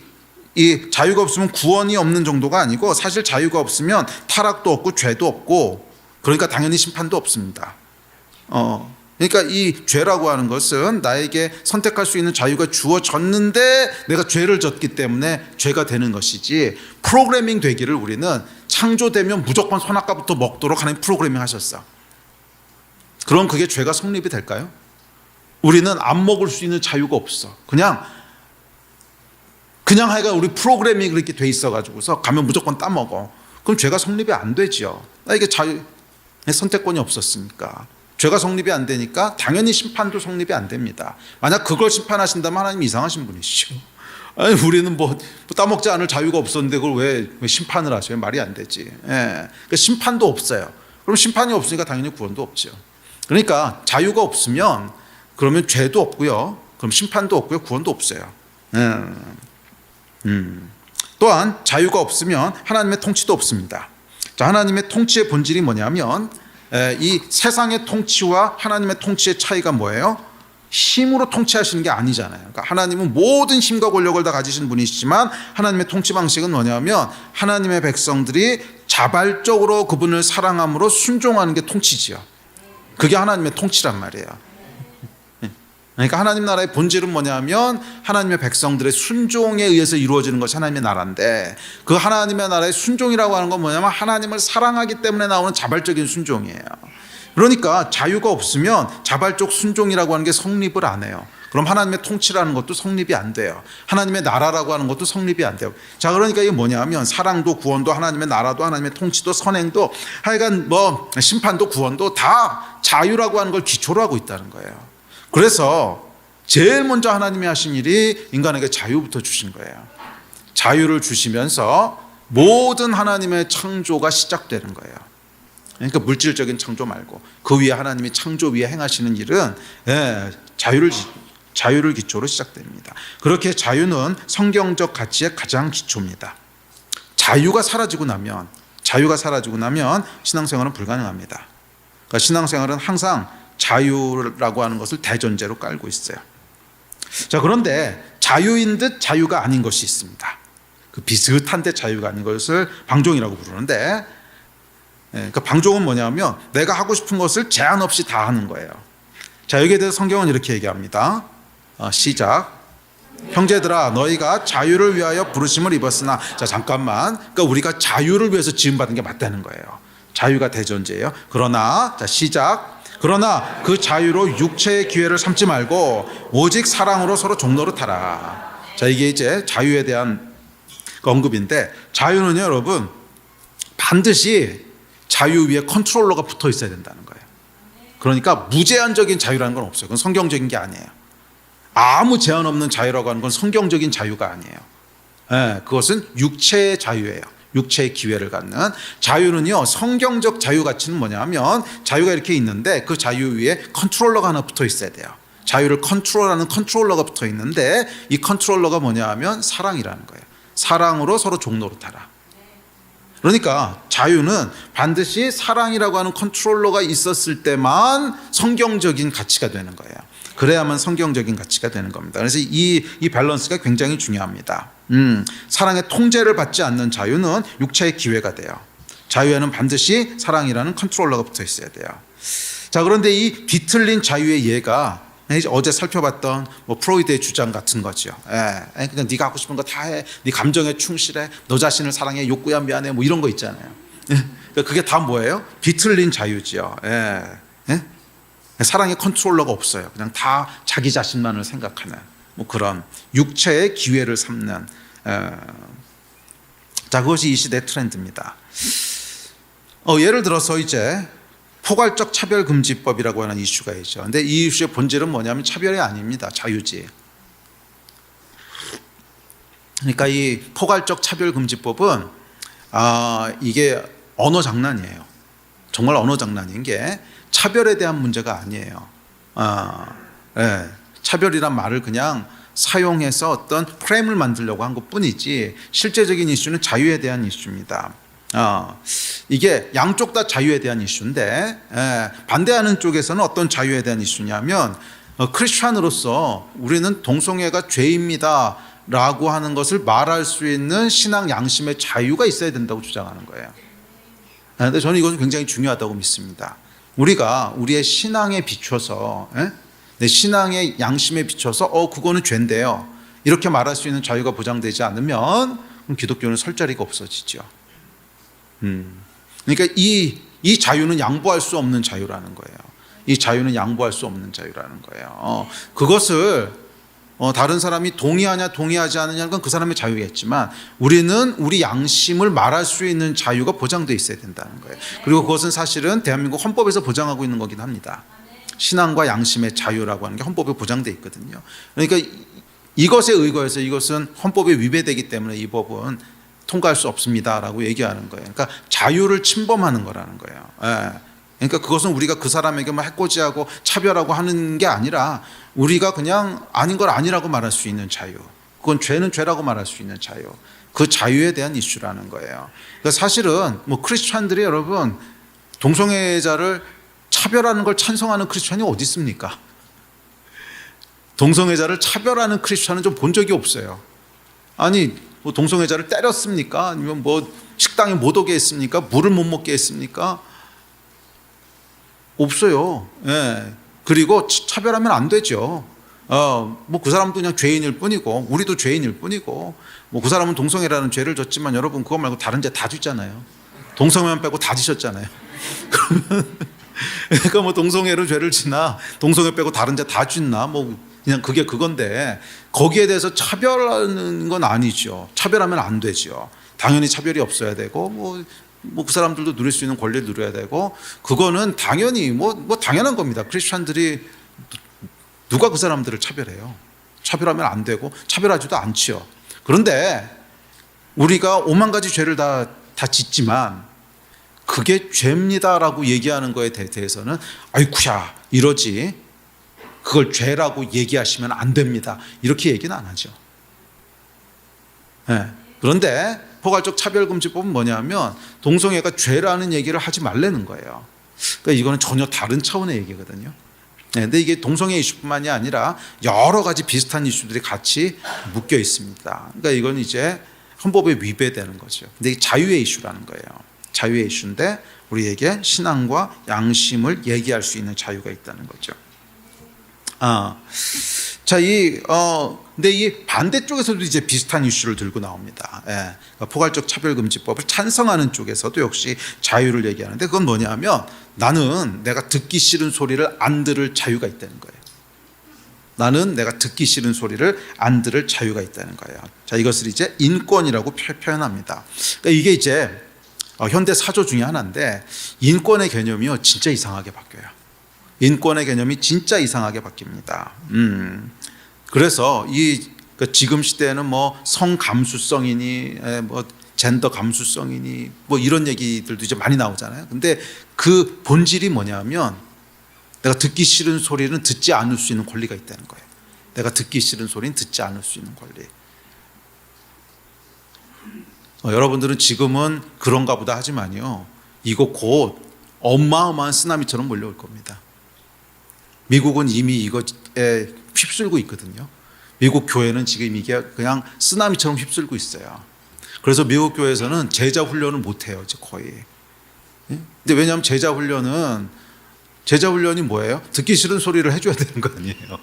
자유가 없으면 구원이 없는 정도가 아니고, 사실 자유가 없으면 타락도 없고 죄도 없고, 그러니까 당연히 심판도 없습니다. 그러니까 이 죄라고 하는 것은 나에게 선택할 수 있는 자유가 주어졌는데 내가 죄를 졌기 때문에 죄가 되는 것이지, 프로그래밍 되기를 우리는 창조되면 무조건 선악과부터 먹도록 하나님 프로그래밍 하셨어. 그럼 그게 죄가 성립이 될까요? 우리는 안 먹을 수 있는 자유가 없어. 그냥 하여간 우리 프로그래밍이 그렇게 돼 있어가지고서 가면 무조건 따먹어. 그럼 죄가 성립이 안 되죠. 이게 자유의 선택권이 없었으니까. 죄가 성립이 안 되니까 당연히 심판도 성립이 안 됩니다. 만약 그걸 심판하신다면 하나님 이상하신 분이시죠. 아니, 우리는 뭐 따먹지 않을 자유가 없었는데 그걸 왜 심판을 하셔요? 말이 안 되지. 그러니까 심판도 없어요. 그럼 심판이 없으니까 당연히 구원도 없죠. 그러니까 자유가 없으면 그러면 죄도 없고요, 그럼 심판도 없고요, 구원도 없어요. 또한 자유가 없으면 하나님의 통치도 없습니다. 자, 하나님의 통치의 본질이 뭐냐면 이 세상의 통치와 하나님의 통치의 차이가 뭐예요? 힘으로 통치하시는 게 아니잖아요. 그러니까 하나님은 모든 힘과 권력을 다 가지신 분이시지만 하나님의 통치 방식은 뭐냐면 하나님의 백성들이 자발적으로 그분을 사랑함으로 순종하는 게 통치지요. 그게 하나님의 통치란 말이에요. 그러니까 하나님 나라의 본질은 뭐냐면 하나님의 백성들의 순종에 의해서 이루어지는 것이 하나님의 나라인데, 그 하나님의 나라의 순종이라고 하는 건 뭐냐면 하나님을 사랑하기 때문에 나오는 자발적인 순종이에요. 그러니까 자유가 없으면 자발적 순종이라고 하는 게 성립을 안 해요. 그럼 하나님의 통치라는 것도 성립이 안 돼요. 하나님의 나라라고 하는 것도 성립이 안 돼요. 자, 그러니까 이게 뭐냐면 사랑도 구원도 하나님의 나라도 하나님의 통치도 선행도 하여간 뭐 심판도 구원도 다 자유라고 하는 걸 기초로 하고 있다는 거예요. 그래서 제일 먼저 하나님이 하신 일이 인간에게 자유부터 주신 거예요. 자유를 주시면서 모든 하나님의 창조가 시작되는 거예요. 그러니까 물질적인 창조 말고 그 위에 하나님이 창조 위에 행하시는 일은 자유를 기초로 시작됩니다. 그렇게 자유는 성경적 가치의 가장 기초입니다. 자유가 사라지고 나면 신앙생활은 불가능합니다. 그러니까 신앙생활은 항상 자유라고 하는 것을 대전제로 깔고 있어요. 자, 그런데 자유인 듯 자유가 아닌 것이 있습니다. 그 비슷한 데 자유가 아닌 것을 방종이라고 부르는데, 그 방종은 뭐냐면 내가 하고 싶은 것을 제한 없이 다 하는 거예요. 자, 여기에 대해서 성경은 이렇게 얘기합니다. 시작. 형제들아, 너희가 자유를 위하여 부르심을 입었으나. 자, 잠깐만. 그러니까 우리가 자유를 위해서 지음받은 게 맞다는 거예요. 자유가 대전제예요. 그러나, 자, 시작. 그러나 그 자유로 육체의 기회를 삼지 말고 오직 사랑으로 서로 종노릇하라. 자, 이게 이제 자유에 대한 언급인데, 자유는요 여러분 반드시 자유 위에 컨트롤러가 붙어 있어야 된다는 거예요. 그러니까 무제한적인 자유라는 건 없어요. 그건 성경적인 게 아니에요. 아무 제한 없는 자유라고 하는 건 성경적인 자유가 아니에요. 그것은 육체의 자유예요. 육체의 기회를 갖는 자유는요, 성경적 자유 가치는 뭐냐면 자유가 이렇게 있는데 그 자유 위에 컨트롤러가 하나 붙어 있어야 돼요. 자유를 컨트롤하는 컨트롤러가 붙어 있는데 이 컨트롤러가 뭐냐 하면 사랑이라는 거예요. 사랑으로 서로 종노릇하라. 그러니까 자유는 반드시 사랑이라고 하는 컨트롤러가 있었을 때만 성경적인 가치가 되는 거예요. 그래야만 성경적인 가치가 되는 겁니다. 그래서 이 밸런스가 굉장히 중요합니다. 사랑의 통제를 받지 않는 자유는 육체의 기회가 돼요. 자유에는 반드시 사랑이라는 컨트롤러가 붙어 있어야 돼요. 자, 그런데 이 뒤틀린 자유의 예가 어제 살펴봤던 프로이드의 주장 같은 거죠. 그냥 네가 하고 싶은 거 다 해. 네 감정에 충실해. 너 자신을 사랑해. 욕구야 미안해. 이런 거 있잖아요. 그게 다 뭐예요? 뒤틀린 자유지요. 사랑의 컨트롤러가 없어요. 그냥 다 자기 자신만을 생각하는 그런 육체의 기회를 삼는. 자, 그것이 이 시대의 트렌드입니다. 예를 들어서 이제 포괄적 차별금지법이라고 하는 이슈가 있죠. 근데 이 이슈의 본질은 뭐냐면 차별이 아닙니다. 자유지. 그러니까 이 포괄적 차별금지법은 이게 언어 장난이에요. 정말 언어 장난인 게 차별에 대한 문제가 아니에요. 차별이란 말을 그냥 사용해서 어떤 프레임을 만들려고 한 것뿐이지 실제적인 이슈는 자유에 대한 이슈입니다. 이게 양쪽 다 자유에 대한 이슈인데 반대하는 쪽에서는 어떤 자유에 대한 이슈냐면 크리스찬으로서 우리는 동성애가 죄입니다 라고 하는 것을 말할 수 있는 신앙 양심의 자유가 있어야 된다고 주장하는 거예요. 그런데 저는 이것은 굉장히 중요하다고 믿습니다. 우리가 우리의 신앙에 비춰서 내 신앙의 양심에 비춰서 그거는 죄인데요 이렇게 말할 수 있는 자유가 보장되지 않으면 그럼 기독교는 설 자리가 없어지죠. 그러니까 이 자유는 양보할 수 없는 자유라는 거예요. 이 자유는 양보할 수 없는 자유라는 거예요. 그것을 다른 사람이 동의하냐 동의하지 않느냐는 건 그 사람의 자유겠지만 우리는 우리 양심을 말할 수 있는 자유가 보장되어 있어야 된다는 거예요. 그리고 그것은 사실은 대한민국 헌법에서 보장하고 있는 거긴 합니다. 신앙과 양심의 자유라고 하는 게 헌법에 보장되어 있거든요. 그러니까 이것에 의거해서 이것은 헌법에 위배되기 때문에 이 법은 통과할 수 없습니다라고 얘기하는 거예요. 그러니까 자유를 침범하는 거라는 거예요. 그러니까 그것은 우리가 그 사람에게 해코지하고 차별하고 하는 게 아니라 우리가 그냥 아닌 걸 아니라고 말할 수 있는 자유. 그건 죄는 죄라고 말할 수 있는 자유. 그 자유에 대한 이슈라는 거예요. 그러니까 사실은 크리스찬들이 여러분 동성애자를 차별하는 걸 찬성하는 크리스찬이 어디 있습니까? 동성애자를 차별하는 크리스찬은 좀 본 적이 없어요. 아니 동성애자를 때렸습니까? 아니면 식당에 못 오게 했습니까? 물을 못 먹게 했습니까? 없어요. 그리고 차별하면 안 되죠. 뭐 그 사람도 그냥 죄인일 뿐이고 우리도 죄인일 뿐이고 뭐 그 사람은 동성애라는 죄를 졌지만 여러분 그거 말고 다른 죄 다 짓잖아요. 동성애만 빼고 다 지셨잖아요. 그러면 그러니까 뭐 동성애로 죄를 지나 동성애 빼고 다른 죄 다 짓나 뭐 그냥 그게 그건데 거기에 대해서 차별하는 건 아니죠. 차별하면 안 되죠. 당연히 차별이 없어야 되고 뭐 그 사람들도 누릴 수 있는 권리를 누려야 되고 그거는 당연히 뭐 당연한 겁니다. 크리스찬들이 누가 그 사람들을 차별해요? 차별하면 안 되고 차별하지도 않지요. 그런데 우리가 5만 가지 죄를 다 짓지만 그게 죄입니다라고 얘기하는 거에 대해서는 아이쿠야 이러지 그걸 죄라고 얘기하시면 안 됩니다. 이렇게 얘기는 안 하죠. 네. 그런데 포괄적 차별금지법은 뭐냐면 동성애가 죄라는 얘기를 하지 말라는 거예요. 그러니까 이거는 전혀 다른 차원의 얘기거든요. 네, 근데 이게 동성애 이슈뿐만이 아니라 여러 가지 비슷한 이슈들이 같이 묶여 있습니다. 그러니까 이건 이제 헌법에 위배되는 거죠. 근데 이게 자유의 이슈라는 거예요. 자유의 이슈인데 우리에게 신앙과 양심을 얘기할 수 있는 자유가 있다는 거죠. 근데 이 반대쪽에서도 이제 비슷한 이슈를 들고 나옵니다. 예. 그러니까 포괄적 차별금지법을 찬성하는 쪽에서도 역시 자유를 얘기하는데 그건 뭐냐면 나는 내가 듣기 싫은 소리를 안 들을 자유가 있다는 거예요. 나는 내가 듣기 싫은 소리를 안 들을 자유가 있다는 거예요. 자, 이것을 이제 인권이라고 표현합니다. 그러니까 이게 이제 현대 사조 중에 하나인데 인권의 개념이요 진짜 이상하게 바뀌어요. 인권의 개념이 진짜 이상하게 바뀝니다. 그래서 지금 시대에는 뭐 성감수성이니 뭐 젠더 감수성이니 뭐 이런 얘기들도 이제 많이 나오잖아요. 근데 그 본질이 뭐냐면 내가 듣기 싫은 소리는 듣지 않을 수 있는 권리가 있다는 거예요. 내가 듣기 싫은 소리는 듣지 않을 수 있는 권리. 여러분들은 지금은 그런가 보다 하지만요. 이거 곧 어마어마한 쓰나미처럼 몰려올 겁니다. 미국은 이미 이거에 휩쓸고 있거든요. 미국 교회는 지금 이게 그냥 쓰나미처럼 휩쓸고 있어요. 그래서 미국 교회에서는 제자 훈련을 못 해요, 이제 거의. 근데 왜냐하면 제자 훈련이 뭐예요? 듣기 싫은 소리를 해줘야 되는 거 아니에요?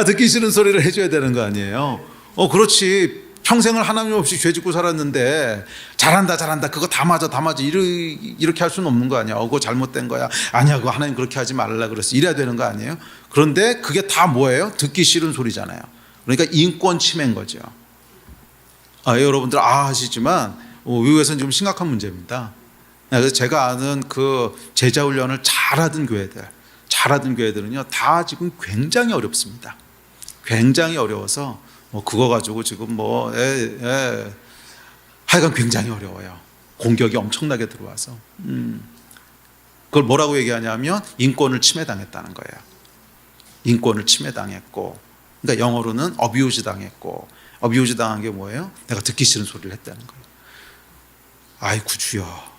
듣기 싫은 소리를 해줘야 되는 거 아니에요? 그렇지. 평생을 하나님 없이 죄 짓고 살았는데 잘한다 그거 다 맞아 이렇게 할 수는 없는 거 아니야. 그거 잘못된 거야. 아니야 그거 하나님 그렇게 하지 말라 그랬어. 이래야 되는 거 아니에요? 그런데 그게 다 뭐예요? 듣기 싫은 소리잖아요. 그러니까 인권 침해인 거죠. 여러분들 하시지만 미국에서는 지금 심각한 문제입니다. 그래서 제가 아는 그 제자 훈련을 잘하던 교회들은요 다 지금 굉장히 어렵습니다. 굉장히 어려워서 그거 가지고 지금 하여간 굉장히 어려워요. 공격이 엄청나게 들어와서 그걸 뭐라고 얘기하냐면 인권을 침해당했다는 거예요. 인권을 침해당했고 그러니까 영어로는 어뷰즈 당했고 어뷰즈 당한 게 뭐예요? 내가 듣기 싫은 소리를 했다는 거예요. 아이고 주여.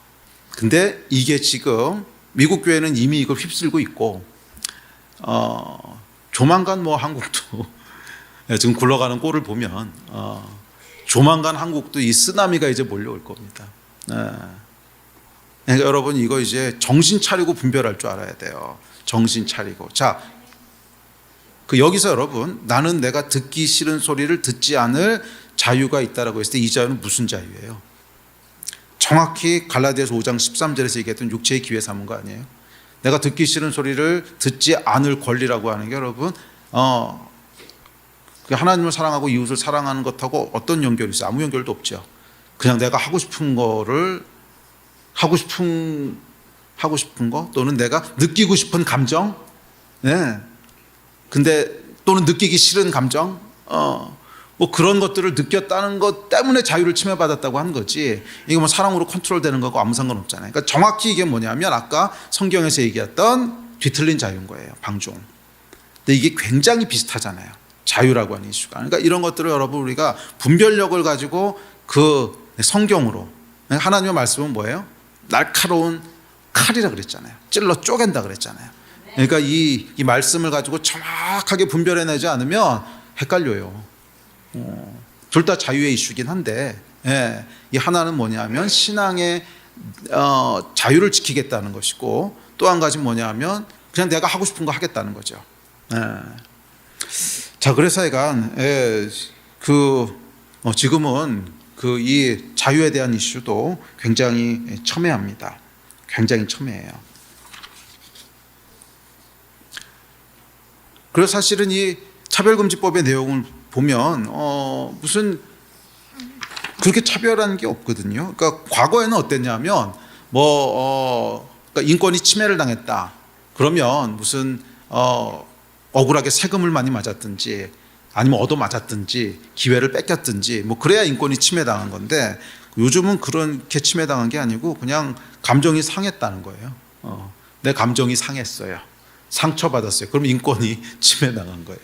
근데 이게 지금 미국 교회는 이미 이걸 휩쓸고 있고 조만간 한국도 지금 굴러가는 꼴을 보면 조만간 한국도 이 쓰나미가 이제 몰려올 겁니다. 그러니까 여러분 이거 이제 정신 차리고 분별할 줄 알아야 돼요. 정신 차리고. 자, 여기서 여러분 나는 내가 듣기 싫은 소리를 듣지 않을 자유가 있다라고 했을 때 이 자유는 무슨 자유예요? 정확히 갈라디아서 5장 13절에서 얘기했던 육체의 기회 삼은 거 아니에요? 내가 듣기 싫은 소리를 듣지 않을 권리라고 하는 게 여러분 하나님을 사랑하고 이웃을 사랑하는 것하고 어떤 연결이 있어요? 아무 연결도 없죠. 그냥 내가 하고 싶은 거를 하고 싶은 거 또는 내가 느끼고 싶은 감정, 근데 또는 느끼기 싫은 감정, 그런 것들을 느꼈다는 것 때문에 자유를 침해받았다고 하는 거지. 이게 사랑으로 컨트롤되는 거고 아무 상관없잖아요. 그러니까 정확히 이게 뭐냐면 아까 성경에서 얘기했던 뒤틀린 자유인 거예요. 방종. 근데 이게 굉장히 비슷하잖아요. 자유라고 하는 이슈가. 그러니까 이런 것들을 여러분 우리가 분별력을 가지고 그 성경으로 하나님의 말씀은 뭐예요? 날카로운 칼이라 그랬잖아요. 찔러 쪼갠다 그랬잖아요. 그러니까 이 말씀을 가지고 정확하게 분별해내지 않으면 헷갈려요. 둘 다 자유의 이슈긴 한데 이 하나는 뭐냐면 신앙의 자유를 지키겠다는 것이고 또 한 가지는 뭐냐면 그냥 내가 하고 싶은 거 하겠다는 거죠. 자, 그래서 하여간 지금은 이 자유에 대한 이슈도 굉장히 첨예합니다. 굉장히 첨예해요. 그래서 사실은 이 차별금지법의 내용을 보면 무슨 그렇게 차별하는 게 없거든요. 그러니까 과거에는 어땠냐면 그러니까 인권이 침해를 당했다. 그러면 무슨 억울하게 세금을 많이 맞았든지 아니면 얻어맞았든지 기회를 뺏겼든지 그래야 인권이 침해당한 건데, 요즘은 그렇게 침해당한 게 아니고 그냥 감정이 상했다는 거예요. 내 감정이 상했어요. 상처받았어요. 그럼 인권이 침해당한 거예요.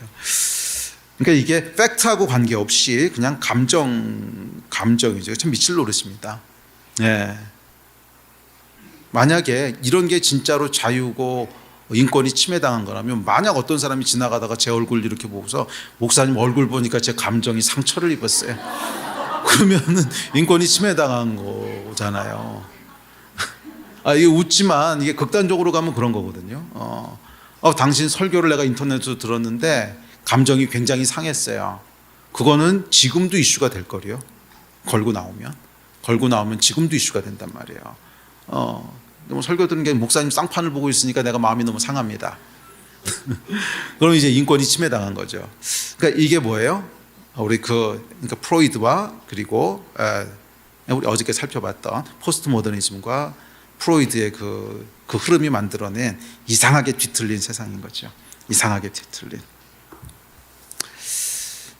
그러니까 이게 팩트하고 관계없이 그냥 감정이죠. 참 미칠 노릇입니다. 네. 만약에 이런 게 진짜로 자유고 인권이 침해당한 거라면, 만약 어떤 사람이 지나가다가 제 얼굴 이렇게 보고서 목사님 얼굴 보니까 제 감정이 상처를 입었어요. 그러면은 인권이 침해당한 거잖아요. 이게 웃지만 이게 극단적으로 가면 그런 거거든요. 당신 설교를 내가 인터넷으로 들었는데 감정이 굉장히 상했어요. 그거는 지금도 이슈가 될 거리요. 걸고 나오면 지금도 이슈가 된단 말이에요. 설교 들은 게 목사님 쌍판을 보고 있으니까 내가 마음이 너무 상합니다. 그럼 이제 인권이 침해당한 거죠. 그러니까 이게 뭐예요? 우리 그러니까 프로이드와 그리고 우리 어저께 살펴봤던 포스트 모더니즘과 프로이드의 그 흐름이 만들어낸 이상하게 뒤틀린 세상인 거죠. 이상하게 뒤틀린.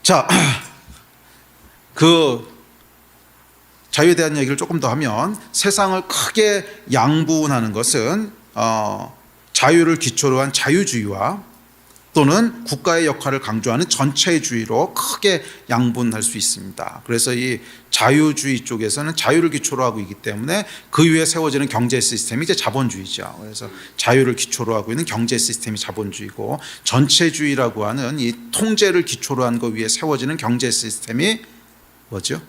자, 자유에 대한 얘기를 조금 더 하면, 세상을 크게 양분하는 것은 자유를 기초로 한 자유주의와 또는 국가의 역할을 강조하는 전체주의로 크게 양분할 수 있습니다. 그래서 이 자유주의 쪽에서는 자유를 기초로 하고 있기 때문에 그 위에 세워지는 경제 시스템이 이제 자본주의죠. 그래서 자유를 기초로 하고 있는 경제 시스템이 자본주의고, 전체주의라고 하는 이 통제를 기초로 한 것 위에 세워지는 경제 시스템이 뭐죠?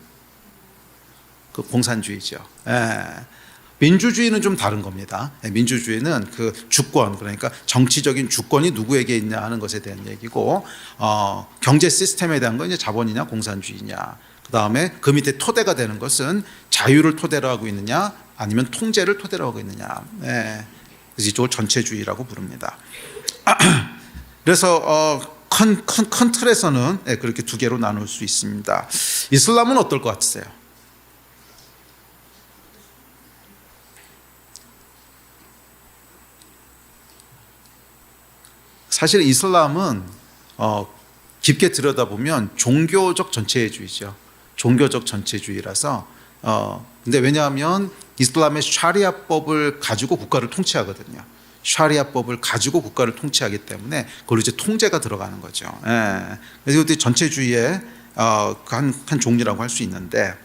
그 공산주의죠. 민주주의는 좀 다른 겁니다. 민주주의는 그 주권, 그러니까 정치적인 주권이 누구에게 있냐 하는 것에 대한 얘기고, 경제 시스템에 대한 건 이제 자본이냐 공산주의냐. 그 다음에 그 밑에 토대가 되는 것은 자유를 토대로 하고 있느냐 아니면 통제를 토대로 하고 있느냐. 그래서 이쪽을 전체주의라고 부릅니다. 그래서 큰 틀에서는 그렇게 두 개로 나눌 수 있습니다. 이슬람은 어떨 것 같으세요? 사실 이슬람은 깊게 들여다보면 종교적 전체주의죠. 종교적 전체주의라서 근데 왜냐하면 이슬람의 샤리아법을 가지고 국가를 통치하거든요. 샤리아법을 가지고 국가를 통치하기 때문에 그걸로 이제 통제가 들어가는 거죠. 그래서 이것도 전체주의의 한 종류라고 할 수 있는데,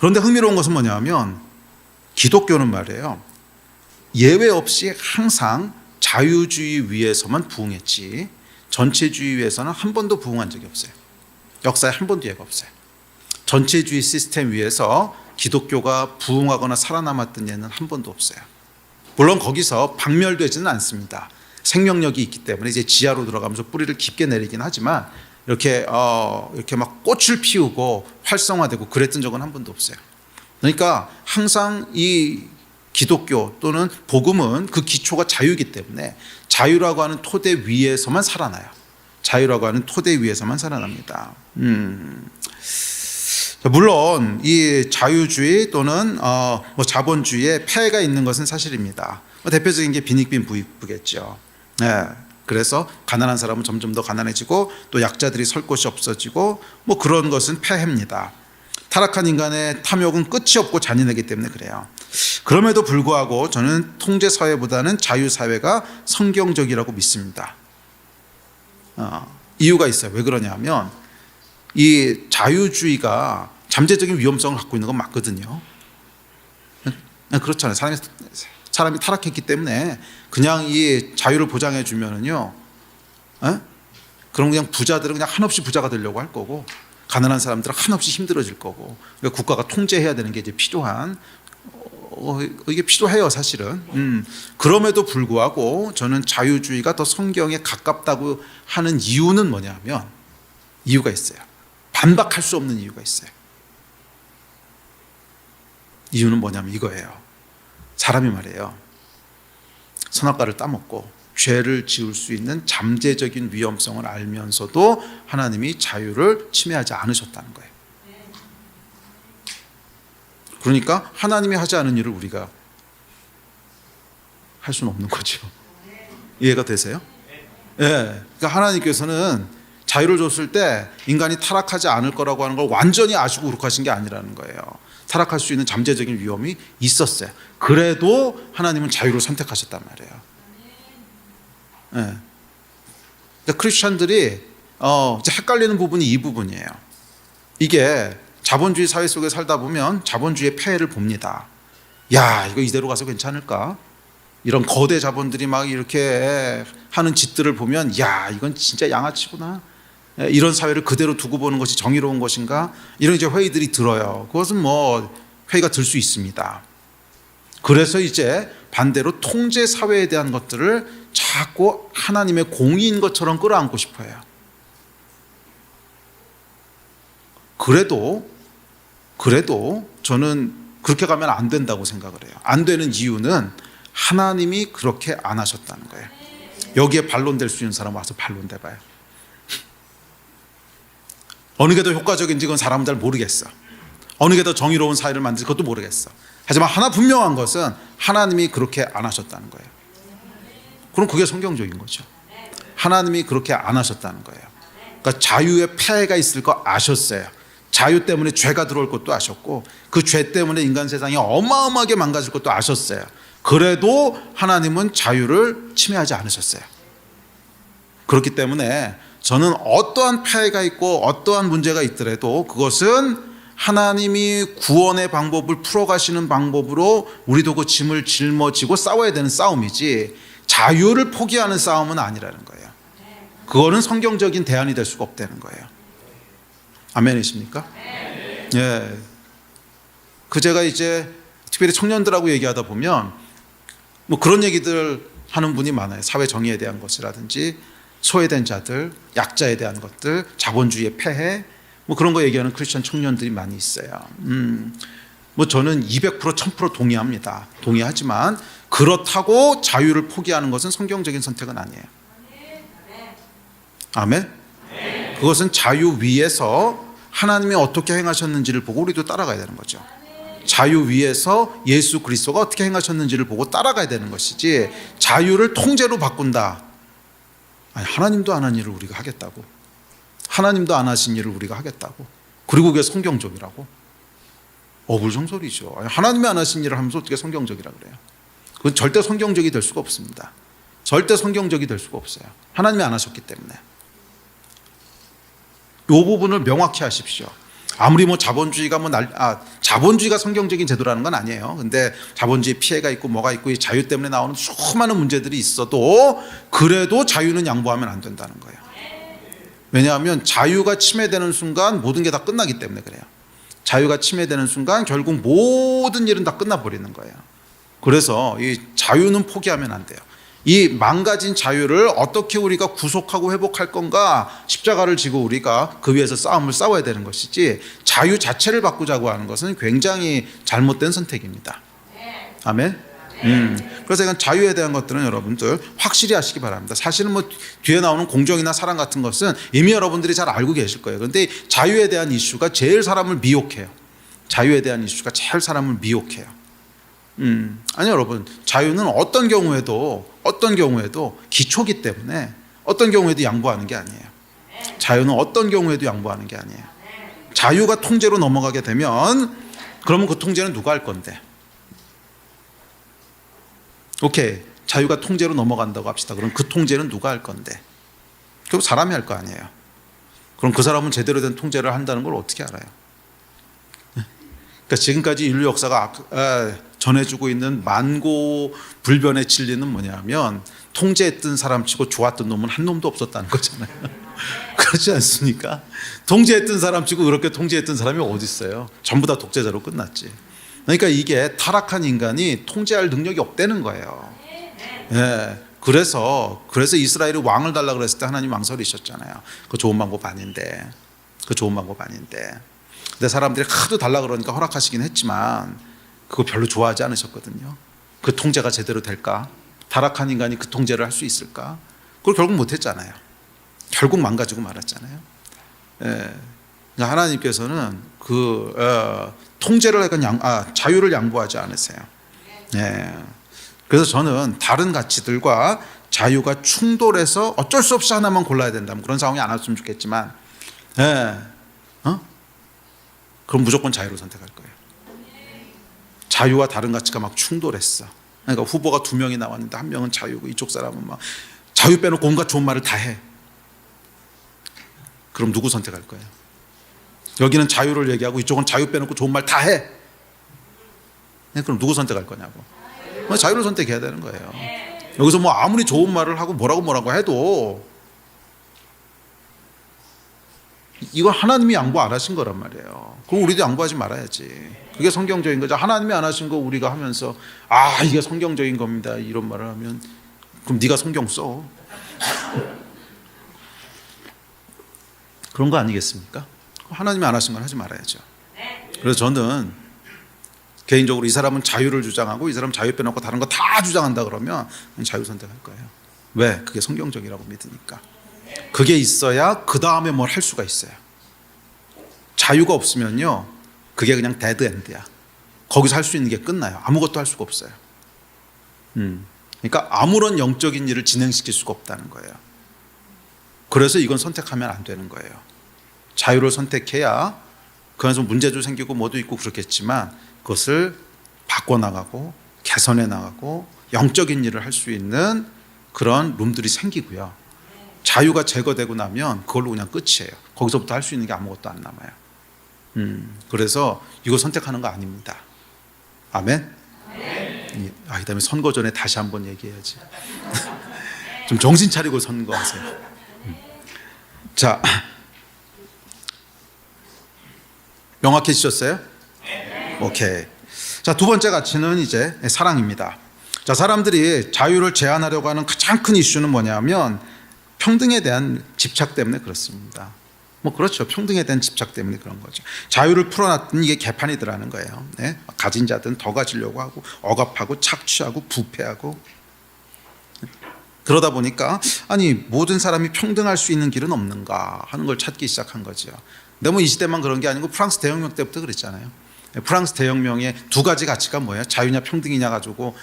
그런데 흥미로운 것은 뭐냐면 기독교는 말이에요, 예외 없이 항상 자유주의 위에서만 부흥했지 전체주의 위에서는 한 번도 부흥한 적이 없어요. 역사에 한 번도 예가 없어요. 전체주의 시스템 위에서 기독교가 부흥하거나 살아남았던 예는 한 번도 없어요. 물론 거기서 박멸되지는 않습니다. 생명력이 있기 때문에 이제 지하로 들어가면서 뿌리를 깊게 내리긴 하지만 이렇게 막 꽃을 피우고 활성화되고 그랬던 적은 한 번도 없어요. 그러니까 항상 이 기독교 또는 복음은 그 기초가 자유이기 때문에 자유라고 하는 토대 위에서만 살아나요. 자유라고 하는 토대 위에서만 살아납니다. 물론 이 자유주의 또는 자본주의에 폐해가 있는 것은 사실입니다. 대표적인 게 빈익빈 부익부겠죠. 그래서 가난한 사람은 점점 더 가난해지고 또 약자들이 설 곳이 없어지고 그런 것은 폐해입니다. 타락한 인간의 탐욕은 끝이 없고 잔인하기 때문에 그래요. 그럼에도 불구하고 저는 통제사회보다는 자유사회가 성경적이라고 믿습니다. 이유가 있어요. 왜 그러냐면 이 자유주의가 잠재적인 위험성을 갖고 있는 건 맞거든요. 그렇잖아요. 사람이 타락했기 때문에 그냥 이 자유를 보장해 주면은요, 그럼 그냥 부자들은 그냥 한없이 부자가 되려고 할 거고, 가난한 사람들은 한없이 힘들어질 거고, 그러니까 국가가 통제해야 되는 게 이제 필요한, 이게 필요해요, 사실은. 그럼에도 불구하고 저는 자유주의가 더 성경에 가깝다고 하는 이유는 뭐냐면, 이유가 있어요. 반박할 수 없는 이유가 있어요. 이유는 뭐냐면 이거예요. 사람이 말이에요, 선악과를 따먹고 죄를 지을 수 있는 잠재적인 위험성을 알면서도 하나님이 자유를 침해하지 않으셨다는 거예요. 그러니까 하나님이 하지 않은 일을 우리가 할 수는 없는 거죠. 이해가 되세요? 예. 그러니까 하나님께서는 자유를 줬을 때 인간이 타락하지 않을 거라고 하는 걸 완전히 아시고 그렇게 하신 게 아니라는 거예요. 타락할 수 있는 잠재적인 위험이 있었어요. 그래도 하나님은 자유를 선택하셨단 말이에요. 예. 그러니까 크리스천들이 이제 헷갈리는 부분이 이 부분이에요. 이게 자본주의 사회 속에 살다 보면 자본주의의 폐해를 봅니다. 야, 이거 이대로 가서 괜찮을까? 이런 거대 자본들이 막 이렇게 하는 짓들을 보면, 야, 이건 진짜 양아치구나. 이런 사회를 그대로 두고 보는 것이 정의로운 것인가? 이런 이제 회의들이 들어요. 그것은 뭐 회의가 들 수 있습니다. 그래서 이제 반대로 통제 사회에 대한 것들을 자꾸 하나님의 공의인 것처럼 끌어안고 싶어요. 그래도 저는 그렇게 가면 안 된다고 생각을 해요. 안 되는 이유는 하나님이 그렇게 안 하셨다는 거예요. 여기에 반론될 수 있는 사람 와서 반론돼봐요. 어느 게 더 효과적인지 그건 사람은 잘 모르겠어. 어느 게 더 정의로운 사회를 만들지 그것도 모르겠어. 하지만 하나 분명한 것은 하나님이 그렇게 안 하셨다는 거예요. 그럼 그게 성경적인 거죠. 하나님이 그렇게 안 하셨다는 거예요. 그러니까 자유의 폐해가 있을 거 아셨어요. 자유 때문에 죄가 들어올 것도 아셨고 그 죄 때문에 인간 세상이 어마어마하게 망가질 것도 아셨어요. 그래도 하나님은 자유를 침해하지 않으셨어요. 그렇기 때문에 저는 어떠한 폐해가 있고 어떠한 문제가 있더라도 그것은 하나님이 구원의 방법을 풀어가시는 방법으로 우리도 그 짐을 짊어지고 싸워야 되는 싸움이지 자유를 포기하는 싸움은 아니라는 거예요. 그거는 성경적인 대안이 될 수가 없다는 거예요. 아멘이십니까? 예. 제가 이제 특별히 청년들하고 얘기하다 보면 뭐 그런 얘기들 하는 분이 많아요. 사회 정의에 대한 것이라든지 소외된 자들, 약자에 대한 것들, 자본주의의 폐해, 뭐 그런 거 얘기하는 크리스천 청년들이 많이 있어요. 뭐 저는 200% 1000% 동의합니다. 동의하지만 그렇다고 자유를 포기하는 것은 성경적인 선택은 아니에요. 아멘? 그것은 자유 위에서 하나님이 어떻게 행하셨는지를 보고 우리도 따라가야 되는 거죠. 자유 위에서 예수 그리스도가 어떻게 행하셨는지를 보고 따라가야 되는 것이지 자유를 통제로 바꾼다. 아니, 하나님도 안 한 일을 우리가 하겠다고. 하나님도 안 하신 일을 우리가 하겠다고. 그리고 그게 성경적이라고. 어불성설이죠. 아니, 하나님이 안 하신 일을 하면서 어떻게 성경적이라 그래요. 그건 절대 성경적이 될 수가 없습니다. 절대 성경적이 될 수가 없어요. 하나님이 안 하셨기 때문에. 이 부분을 명확히 하십시오. 아무리 뭐 자본주의가 자본주의가 성경적인 제도라는 건 아니에요. 근데 자본주의 피해가 있고 뭐가 있고 이 자유 때문에 나오는 수많은 문제들이 있어도 그래도 자유는 양보하면 안 된다는 거예요. 왜냐하면 자유가 침해되는 순간 모든 게 다 끝나기 때문에 그래요. 자유가 침해되는 순간 결국 모든 일은 다 끝나버리는 거예요. 그래서 이 자유는 포기하면 안 돼요. 이 망가진 자유를 어떻게 우리가 구속하고 회복할 건가, 십자가를 지고 우리가 그 위에서 싸움을 싸워야 되는 것이지 자유 자체를 바꾸자고 하는 것은 굉장히 잘못된 선택입니다. 아멘. 그래서 이건 자유에 대한 것들은 여러분들 확실히 하시기 바랍니다. 사실은 뭐 뒤에 나오는 공정이나 사랑 같은 것은 이미 여러분들이 잘 알고 계실 거예요. 그런데 자유에 대한 이슈가 제일 사람을 미혹해요. 자유에 대한 이슈가 제일 사람을 미혹해요. 아니 여러분, 자유는 어떤 경우에도 기초기 때문에 어떤 경우에도 양보하는 게 아니에요. 자유는 어떤 경우에도 양보하는 게 아니에요. 자유가 통제로 넘어가게 되면 그러면 그 통제는 누가 할 건데? 오케이, 자유가 통제로 넘어간다고 합시다. 그럼 그 통제는 누가 할 건데? 결국 사람이 할 거 아니에요. 그럼 그 사람은 제대로 된 통제를 한다는 걸 어떻게 알아요? 그러니까 지금까지 인류 역사가 전해주고 있는 만고불변의 진리는 뭐냐면 통제했던 사람치고 좋았던 놈은 한 놈도 없었다는 거잖아요. 그렇지 않습니까? 통제했던 사람치고 그렇게 통제했던 사람이 어디 있어요? 전부 다 독재자로 끝났지. 그러니까 이게 타락한 인간이 통제할 능력이 없다는 거예요. 예. 그래서 이스라엘이 왕을 달라 그랬을 때 하나님 망설이셨잖아요. 그 좋은 방법 아닌데. 근데 사람들이 하도 달라 그러니까 허락하시긴 했지만 그거 별로 좋아하지 않으셨거든요. 그 통제가 제대로 될까? 타락한 인간이 그 통제를 할 수 있을까? 그걸 결국 못했잖아요. 결국 망가지고 말았잖아요. 그러니까 하나님께서는 통제를 약간 자유를 양보하지 않으세요. 그래서 저는 다른 가치들과 자유가 충돌해서 어쩔 수 없이 하나만 골라야 된다면 그런 상황이 안 왔으면 좋겠지만, 그럼 무조건 자유를 선택할 거예요. 자유와 다른 가치가 막 충돌했어. 그러니까 후보가 2명이 나왔는데 한 명은 자유고 이쪽 사람은 막 자유 빼놓고 온갖 좋은 말을 다 해. 그럼 누구 선택할 거예요? 여기는 자유를 얘기하고 이쪽은 자유 빼놓고 좋은 말 다 해. 그럼 누구 선택할 거냐고. 자유를 선택해야 되는 거예요. 여기서 뭐 아무리 좋은 말을 하고 뭐라고 해도 이거 하나님이 양보 안 하신 거란 말이에요. 그럼 우리도 양보하지 말아야지. 그게 성경적인 거죠. 하나님이 안 하신 거 우리가 하면서 이게 성경적인 겁니다 이런 말을 하면 그럼 네가 성경 써. 그런 거 아니겠습니까? 하나님이 안 하신 건 하지 말아야죠. 그래서 저는 개인적으로 이 사람은 자유를 주장하고 이 사람은 자유 빼놓고 다른 거 다 주장한다 그러면 자유 선택할 거예요. 왜? 그게 성경적이라고 믿으니까. 그게 있어야 그 다음에 뭘 할 수가 있어요. 자유가 없으면요 그게 그냥 데드 엔드야. 거기서 할 수 있는 게 끝나요. 아무것도 할 수가 없어요. 그러니까 아무런 영적인 일을 진행시킬 수가 없다는 거예요. 그래서 이건 선택하면 안 되는 거예요. 자유를 선택해야 그 안에서 문제도 생기고 뭐도 있고 그렇겠지만 그것을 바꿔나가고 개선해 나가고 영적인 일을 할 수 있는 그런 룸들이 생기고요. 자유가 제거되고 나면 그걸로 그냥 끝이에요. 거기서부터 할 수 있는 게 아무것도 안 남아요. 그래서 이거 선택하는 거 아닙니다. 아멘? 이 다음에 선거 전에 다시 한번 얘기해야지. 좀 정신 차리고 선거하세요. 자, 명확해지셨어요? 오케이. 자, 두 번째 가치는 이제 사랑입니다. 자, 사람들이 자유를 제한하려고 하는 가장 큰 이슈는 뭐냐면 평등에 대한 집착 때문에 그렇습니다. 그렇죠. 평등에 대한 집착 때문에 그런 거죠. 자유를 풀어놨더니 이게 개판이더라는 거예요. 네? 가진 자들은 더 가지려고 하고 억압하고 착취하고 부패하고 그러다 보니까 모든 사람이 평등할 수 있는 길은 없는가 하는 걸 찾기 시작한 거죠. 근데 이 시대만 그런 게 아니고 프랑스 대혁명 때부터 그랬잖아요. 프랑스 대혁명의 두 가지 가치가 뭐예요? 자유냐 평등이냐 가지고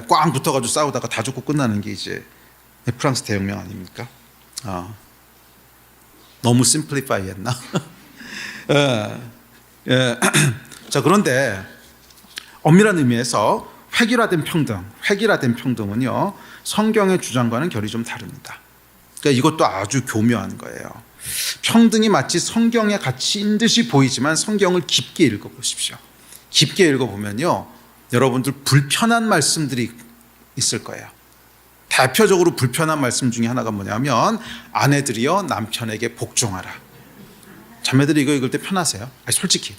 꽝 붙어가지고 싸우다가 다 죽고 끝나는 게 이제 프랑스 대혁명 아닙니까? 너무 심플리파이 했나? 자, 그런데 엄밀한 의미에서 획일화된 평등은요 성경의 주장과는 결이 좀 다릅니다. 그러니까 이것도 아주 교묘한 거예요. 평등이 마치 성경의 가치인 듯이 보이지만 성경을 깊게 읽어보십시오. 깊게 읽어보면요 여러분들 불편한 말씀들이 있을 거예요. 대표적으로 불편한 말씀 중에 하나가 뭐냐면 아내들이여 남편에게 복종하라. 자매들이 이거 읽을 때 편하세요? 솔직히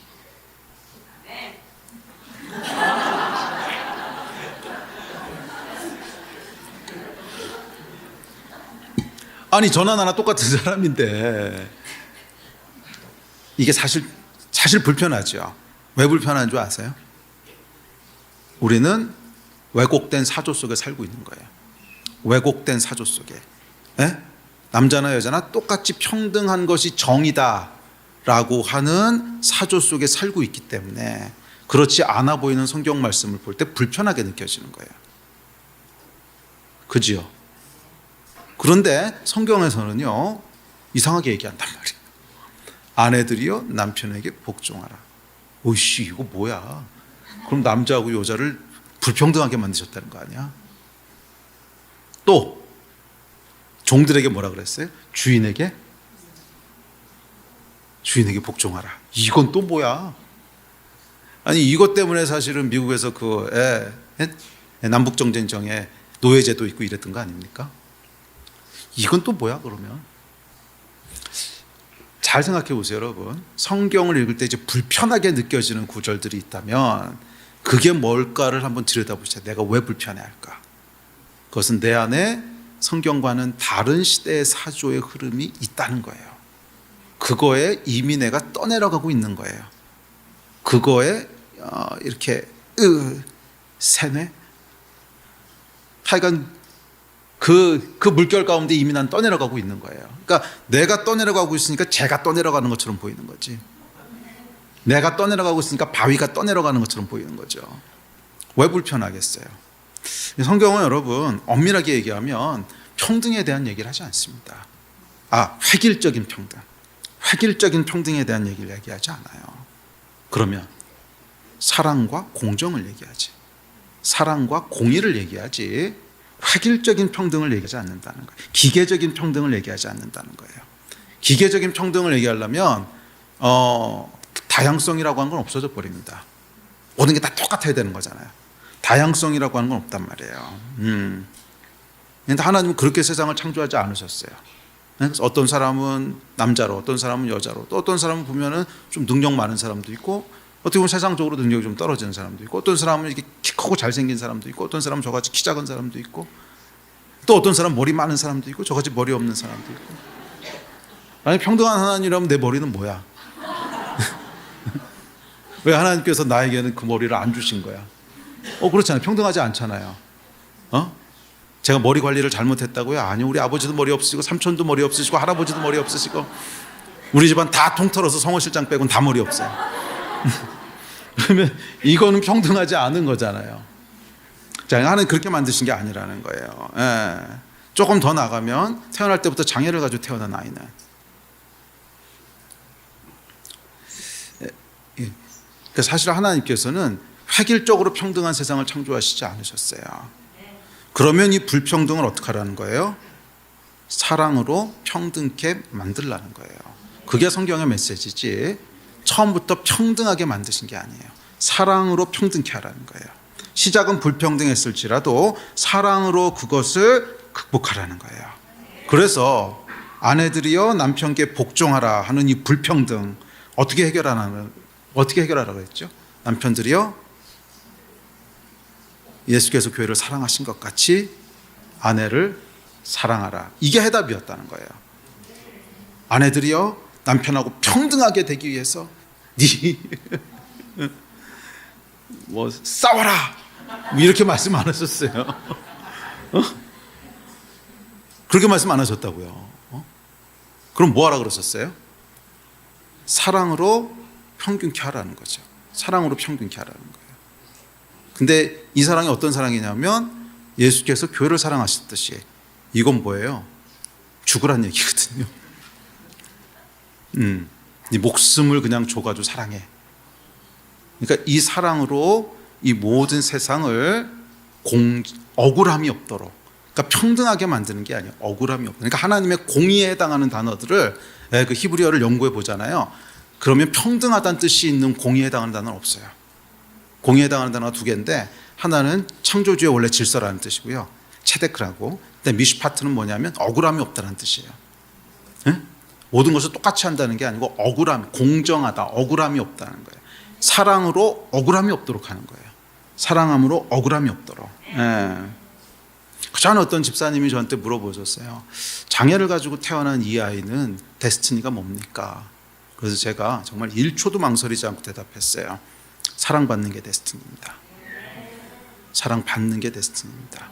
저나 나나 똑같은 사람인데 이게 사실 불편하죠. 왜 불편한 줄 아세요? 우리는 왜곡된 사조 속에 살고 있는 거예요. 왜곡된 사조 속에 남자나 여자나 똑같이 평등한 것이 정의다라고 하는 사조 속에 살고 있기 때문에 그렇지 않아 보이는 성경 말씀을 볼 때 불편하게 느껴지는 거예요. 그지요? 그런데 성경에서는요 이상하게 얘기한단 말이에요. 아내들이여 남편에게 복종하라. 오이씨 이거 뭐야? 그럼 남자하고 여자를 불평등하게 만드셨다는 거 아니야? 또 종들에게 뭐라 그랬어요? 주인에게 복종하라. 이건 또 뭐야? 이것 때문에 사실은 미국에서 남북정전정에 노예제도 있고 이랬던 거 아닙니까? 이건 또 뭐야 그러면? 잘 생각해 보세요 여러분. 성경을 읽을 때 이제 불편하게 느껴지는 구절들이 있다면 그게 뭘까를 한번 들여다보시죠. 내가 왜 불편해할까? 그것은 내 안에 성경과는 다른 시대의 사조의 흐름이 있다는 거예요. 그거에 이미 내가 떠내려가고 있는 거예요. 그거에 이렇게 세뇌? 하여간 그 물결 가운데 이미 난 떠내려가고 있는 거예요. 그러니까 내가 떠내려가고 있으니까 제가 떠내려가는 것처럼 보이는 거지. 내가 떠내려가고 있으니까 바위가 떠내려가는 것처럼 보이는 거죠. 왜 불편하겠어요? 성경은 여러분 엄밀하게 얘기하면 평등에 대한 얘기를 하지 않습니다. 획일적인 평등. 획일적인 평등에 대한 얘기를 얘기하지 않아요. 그러면 사랑과 공정을 얘기하지. 사랑과 공의를 얘기하지. 획일적인 평등을 얘기하지 않는다는 거예요. 기계적인 평등을 얘기하지 않는다는 거예요. 기계적인 평등을 얘기하려면 다양성이라고 하는 건 없어져 버립니다. 모든 게 다 똑같아야 되는 거잖아요. 다양성이라고 하는 건 없단 말이에요. 그런데 하나님은 그렇게 세상을 창조하지 않으셨어요. 어떤 사람은 남자로, 어떤 사람은 여자로, 또 어떤 사람은 보면은 좀 능력 많은 사람도 있고, 어떻게 보면 세상적으로 능력이 좀 떨어지는 사람도 있고, 어떤 사람은 이렇게 키 크고 잘생긴 사람도 있고, 어떤 사람은 저같이 키 작은 사람도 있고, 또 어떤 사람은 머리 많은 사람도 있고, 저같이 머리 없는 사람도 있고. 아니 평등한 하나님이라면 내 머리는 뭐야? 왜 하나님께서 나에게는 그 머리를 안 주신 거야? 그렇잖아요. 평등하지 않잖아요. 제가 머리 관리를 잘못했다고요? 아니요. 우리 아버지도 머리 없으시고 삼촌도 머리 없으시고 할아버지도 머리 없으시고 우리 집안 다 통틀어서 성호 실장 빼고는 다 머리 없어요. 그러면 이거는 평등하지 않은 거잖아요. 자, 하나님 그렇게 만드신 게 아니라는 거예요. 조금 더 나가면 태어날 때부터 장애를 가지고 태어난 아이는 그러니까 사실 하나님께서는 획일적으로 평등한 세상을 창조하시지 않으셨어요. 그러면 이 불평등을 어떻게 하라는 거예요? 사랑으로 평등케 만들라는 거예요. 그게 성경의 메시지지 처음부터 평등하게 만드신 게 아니에요. 사랑으로 평등케 하라는 거예요. 시작은 불평등했을지라도 사랑으로 그것을 극복하라는 거예요. 그래서 아내들이여 남편께 복종하라 하는 이 불평등 어떻게 해결하라고 했죠? 남편들이여 예수께서 교회를 사랑하신 것 같이 아내를 사랑하라. 이게 해답이었다는 거예요. 아내들이여 남편하고 평등하게 되기 위해서 싸워라 이렇게 말씀 안 하셨어요. 그렇게 말씀 안 하셨다고요. 그럼 뭐 하라 그러셨어요? 사랑으로 평균케 하라는 거죠. 사랑으로 평균케 하라는 거예요. 근데 이 사랑이 어떤 사랑이냐면 예수께서 교회를 사랑하셨듯이 이건 뭐예요? 죽으란 얘기거든요. 네 목숨을 그냥 줘가지고 사랑해. 그러니까 이 사랑으로 이 모든 세상을 억울함이 없도록, 그러니까 평등하게 만드는 게 아니에요. 억울함이 없도록. 그러니까 하나님의 공의에 해당하는 단어들을 그 히브리어를 연구해 보잖아요. 그러면 평등하다는 뜻이 있는 공의에 해당하는 단어는 없어요. 공의에 해당하는 단어가 두 개인데 하나는 창조주의 원래 질서라는 뜻이고요. 체데크라고. 근데 미슈파트는 뭐냐면 억울함이 없다는 뜻이에요. 네? 모든 것을 똑같이 한다는 게 아니고 억울함, 공정하다, 억울함이 없다는 거예요. 사랑으로 억울함이 없도록 하는 거예요. 사랑함으로 억울함이 없도록. 그 전에 어떤 집사님이 저한테 물어보셨어요. 장애를 가지고 태어난 이 아이는 데스티니가 뭡니까? 그래서 제가 정말 1초도 망설이지 않고 대답했어요. 사랑받는 게 데스티니입니다. 사랑받는 게 데스티니입니다.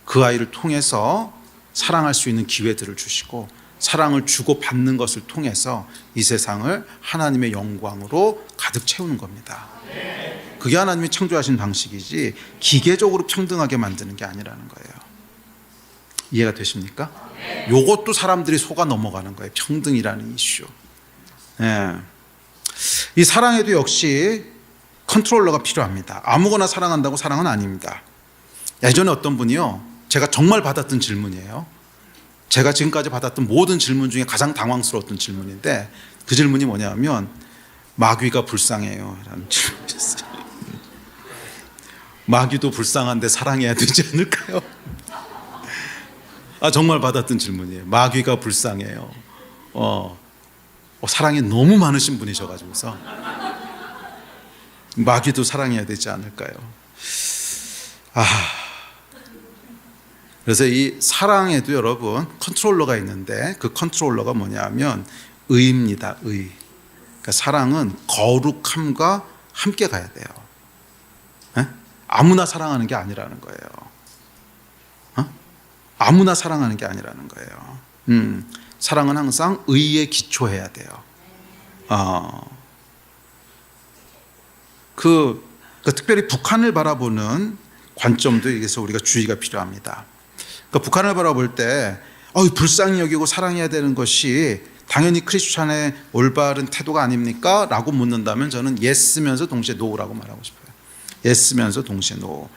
그 아이를 통해서 사랑할 수 있는 기회들을 주시고 사랑을 주고 받는 것을 통해서 이 세상을 하나님의 영광으로 가득 채우는 겁니다. 그게 하나님이 창조하신 방식이지 기계적으로 평등하게 만드는 게 아니라는 거예요. 이해가 되십니까? 요것도 사람들이 속아 넘어가는 거예요. 평등이라는 이슈. 이 사랑에도 역시 컨트롤러가 필요합니다. 아무거나 사랑한다고 사랑은 아닙니다. 예전에 어떤 분이요, 제가 정말 받았던 질문이에요. 제가 지금까지 받았던 모든 질문 중에 가장 당황스러웠던 질문인데 그 질문이 뭐냐면 마귀가 불쌍해요 라는 질문이었어요. 마귀도 불쌍한데 사랑해야 되지 않을까요? 정말 받았던 질문이에요. 마귀가 불쌍해요. 사랑이 너무 많으신 분이셔가지고서 마귀도 사랑해야 되지 않을까요? 그래서 이 사랑에도 여러분 컨트롤러가 있는데 그 컨트롤러가 뭐냐면 의입니다. 의. 그러니까 사랑은 거룩함과 함께 가야 돼요. 에? 아무나 사랑하는 게 아니라는 거예요. 아무나 사랑하는 게 아니라는 거예요. 사랑은 항상 의에 기초해야 돼요. 특별히 북한을 바라보는 관점도 여기서 우리가 주의가 필요합니다. 그러니까 북한을 바라볼 때 불쌍히 여기고 사랑해야 되는 것이 당연히 크리스찬의 올바른 태도가 아닙니까? 라고 묻는다면 저는 예스면서 동시에 노라고 말하고 싶어요. 예스면서 동시에 노.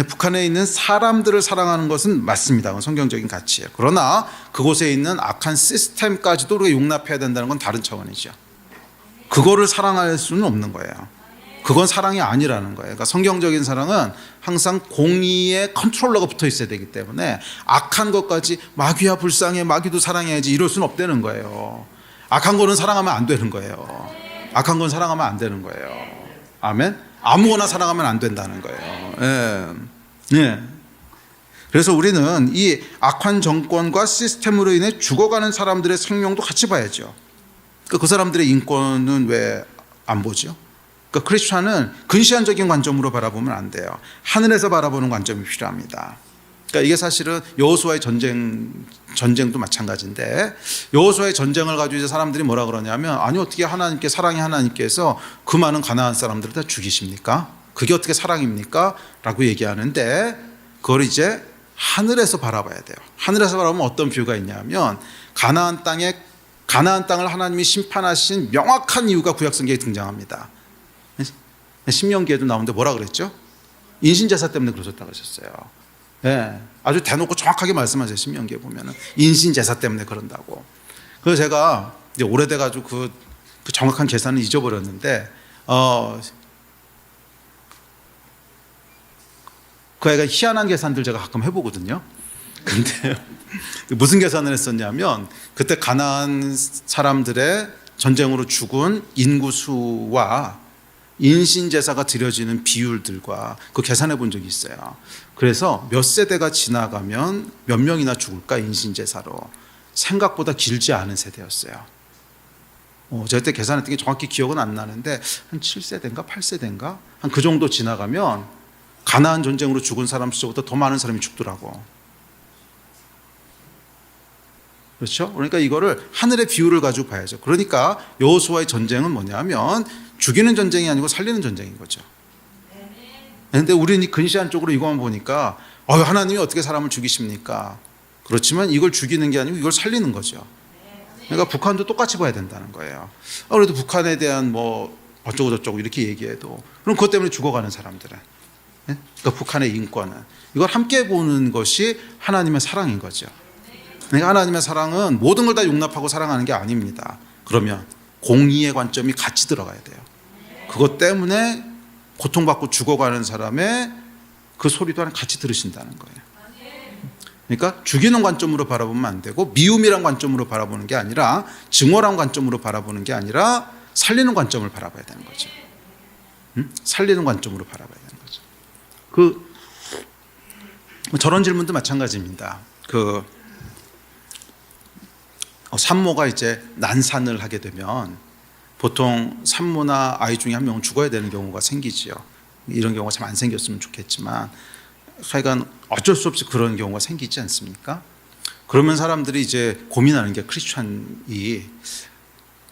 북한에 있는 사람들을 사랑하는 것은 맞습니다. 그건 성경적인 가치예요. 그러나 그곳에 있는 악한 시스템까지도 우리가 용납해야 된다는 건 다른 차원이죠. 그거를 사랑할 수는 없는 거예요. 그건 사랑이 아니라는 거예요. 그러니까 성경적인 사랑은 항상 공의의 컨트롤러가 붙어 있어야 되기 때문에 악한 것까지 마귀야 불쌍해, 마귀도 사랑해야지 이럴 수는 없다는 거예요. 악한 거는 사랑하면 안 되는 거예요. 악한 건 사랑하면 안 되는 거예요. 아멘. 아무거나 사랑하면 안 된다는 거예요. 예. 그래서 우리는 이 악한 정권과 시스템으로 인해 죽어가는 사람들의 생명도 같이 봐야죠. 그 사람들의 인권은 왜 안 보죠? 그러니까 크리스찬은 근시안적인 관점으로 바라보면 안 돼요. 하늘에서 바라보는 관점이 필요합니다. 그러니까 이게 사실은 여호수아의 전쟁도 마찬가지인데, 여호수아의 전쟁을 가지고 이제 사람들이 뭐라 그러냐면, 아니 어떻게 하나님께, 사랑의 하나님께서 그 많은 가나안 사람들을 다 죽이십니까? 그게 어떻게 사랑입니까? 라고 얘기하는데, 그걸 이제 하늘에서 바라봐야 돼요. 하늘에서 바라보면 어떤 뷰가 있냐면, 가나안 땅을 하나님이 심판하신 명확한 이유가 구약성경에 등장합니다. 신명기에도 나오는데 뭐라 그랬죠? 인신제사 때문에 그러셨다고 하셨어요. 예, 아주 대놓고 정확하게 말씀하세요. 신명기에 보면은 인신제사 때문에 그런다고. 그래서 제가 이제 오래돼가지고 그 정확한 계산을 잊어버렸는데, 그 애가 희한한 계산들 제가 가끔 해보거든요. 근데 무슨 계산을 했었냐면, 그때 가나안 사람들의 전쟁으로 죽은 인구수와 인신제사가 드려지는 비율들과 그 계산해 본 적이 있어요. 그래서 몇 세대가 지나가면 몇 명이나 죽을까, 인신제사로. 생각보다 길지 않은 세대였어요. 제가 그때 계산했던 게 정확히 기억은 안 나는데 한 7세대인가 8세대인가 한 그 정도 지나가면 가나안 전쟁으로 죽은 사람 수보다 더 많은 사람이 죽더라고. 그렇죠? 그러니까 이거를 하늘의 비율을 가지고 봐야죠. 그러니까 여호수아의 전쟁은 뭐냐면 죽이는 전쟁이 아니고 살리는 전쟁인 거죠. 그런데 우리는 근시안 쪽으로 이것만 보니까 하나님이 어떻게 사람을 죽이십니까? 그렇지만 이걸 죽이는 게 아니고 이걸 살리는 거죠. 그러니까 북한도 똑같이 봐야 된다는 거예요. 그래도 북한에 대한 뭐 어쩌고 저쩌고 이렇게 얘기해도 그럼 그것 때문에 죽어가는 사람들은, 그러니까 북한의 인권은, 이걸 함께 보는 것이 하나님의 사랑인 거죠. 그러니까 하나님의 사랑은 모든 걸 다 용납하고 사랑하는 게 아닙니다. 그러면 공의의 관점이 같이 들어가야 돼요. 그것 때문에 고통받고 죽어가는 사람의 그 소리도 같이 들으신다는 거예요. 그러니까 죽이는 관점으로 바라보면 안 되고, 미움이란 관점으로 바라보는 게 아니라, 증오란 관점으로 바라보는 게 아니라 살리는 관점을 바라봐야 되는 거죠. 살리는 관점으로 바라봐야 되는 거죠. 저런 질문도 마찬가지입니다. 산모가 이제 난산을 하게 되면 보통 산모나 아이 중에 한 명은 죽어야 되는 경우가 생기지요. 이런 경우가 참 안 생겼으면 좋겠지만 하여간 어쩔 수 없이 그런 경우가 생기지 않습니까? 그러면 사람들이 이제 고민하는 게, 크리스찬이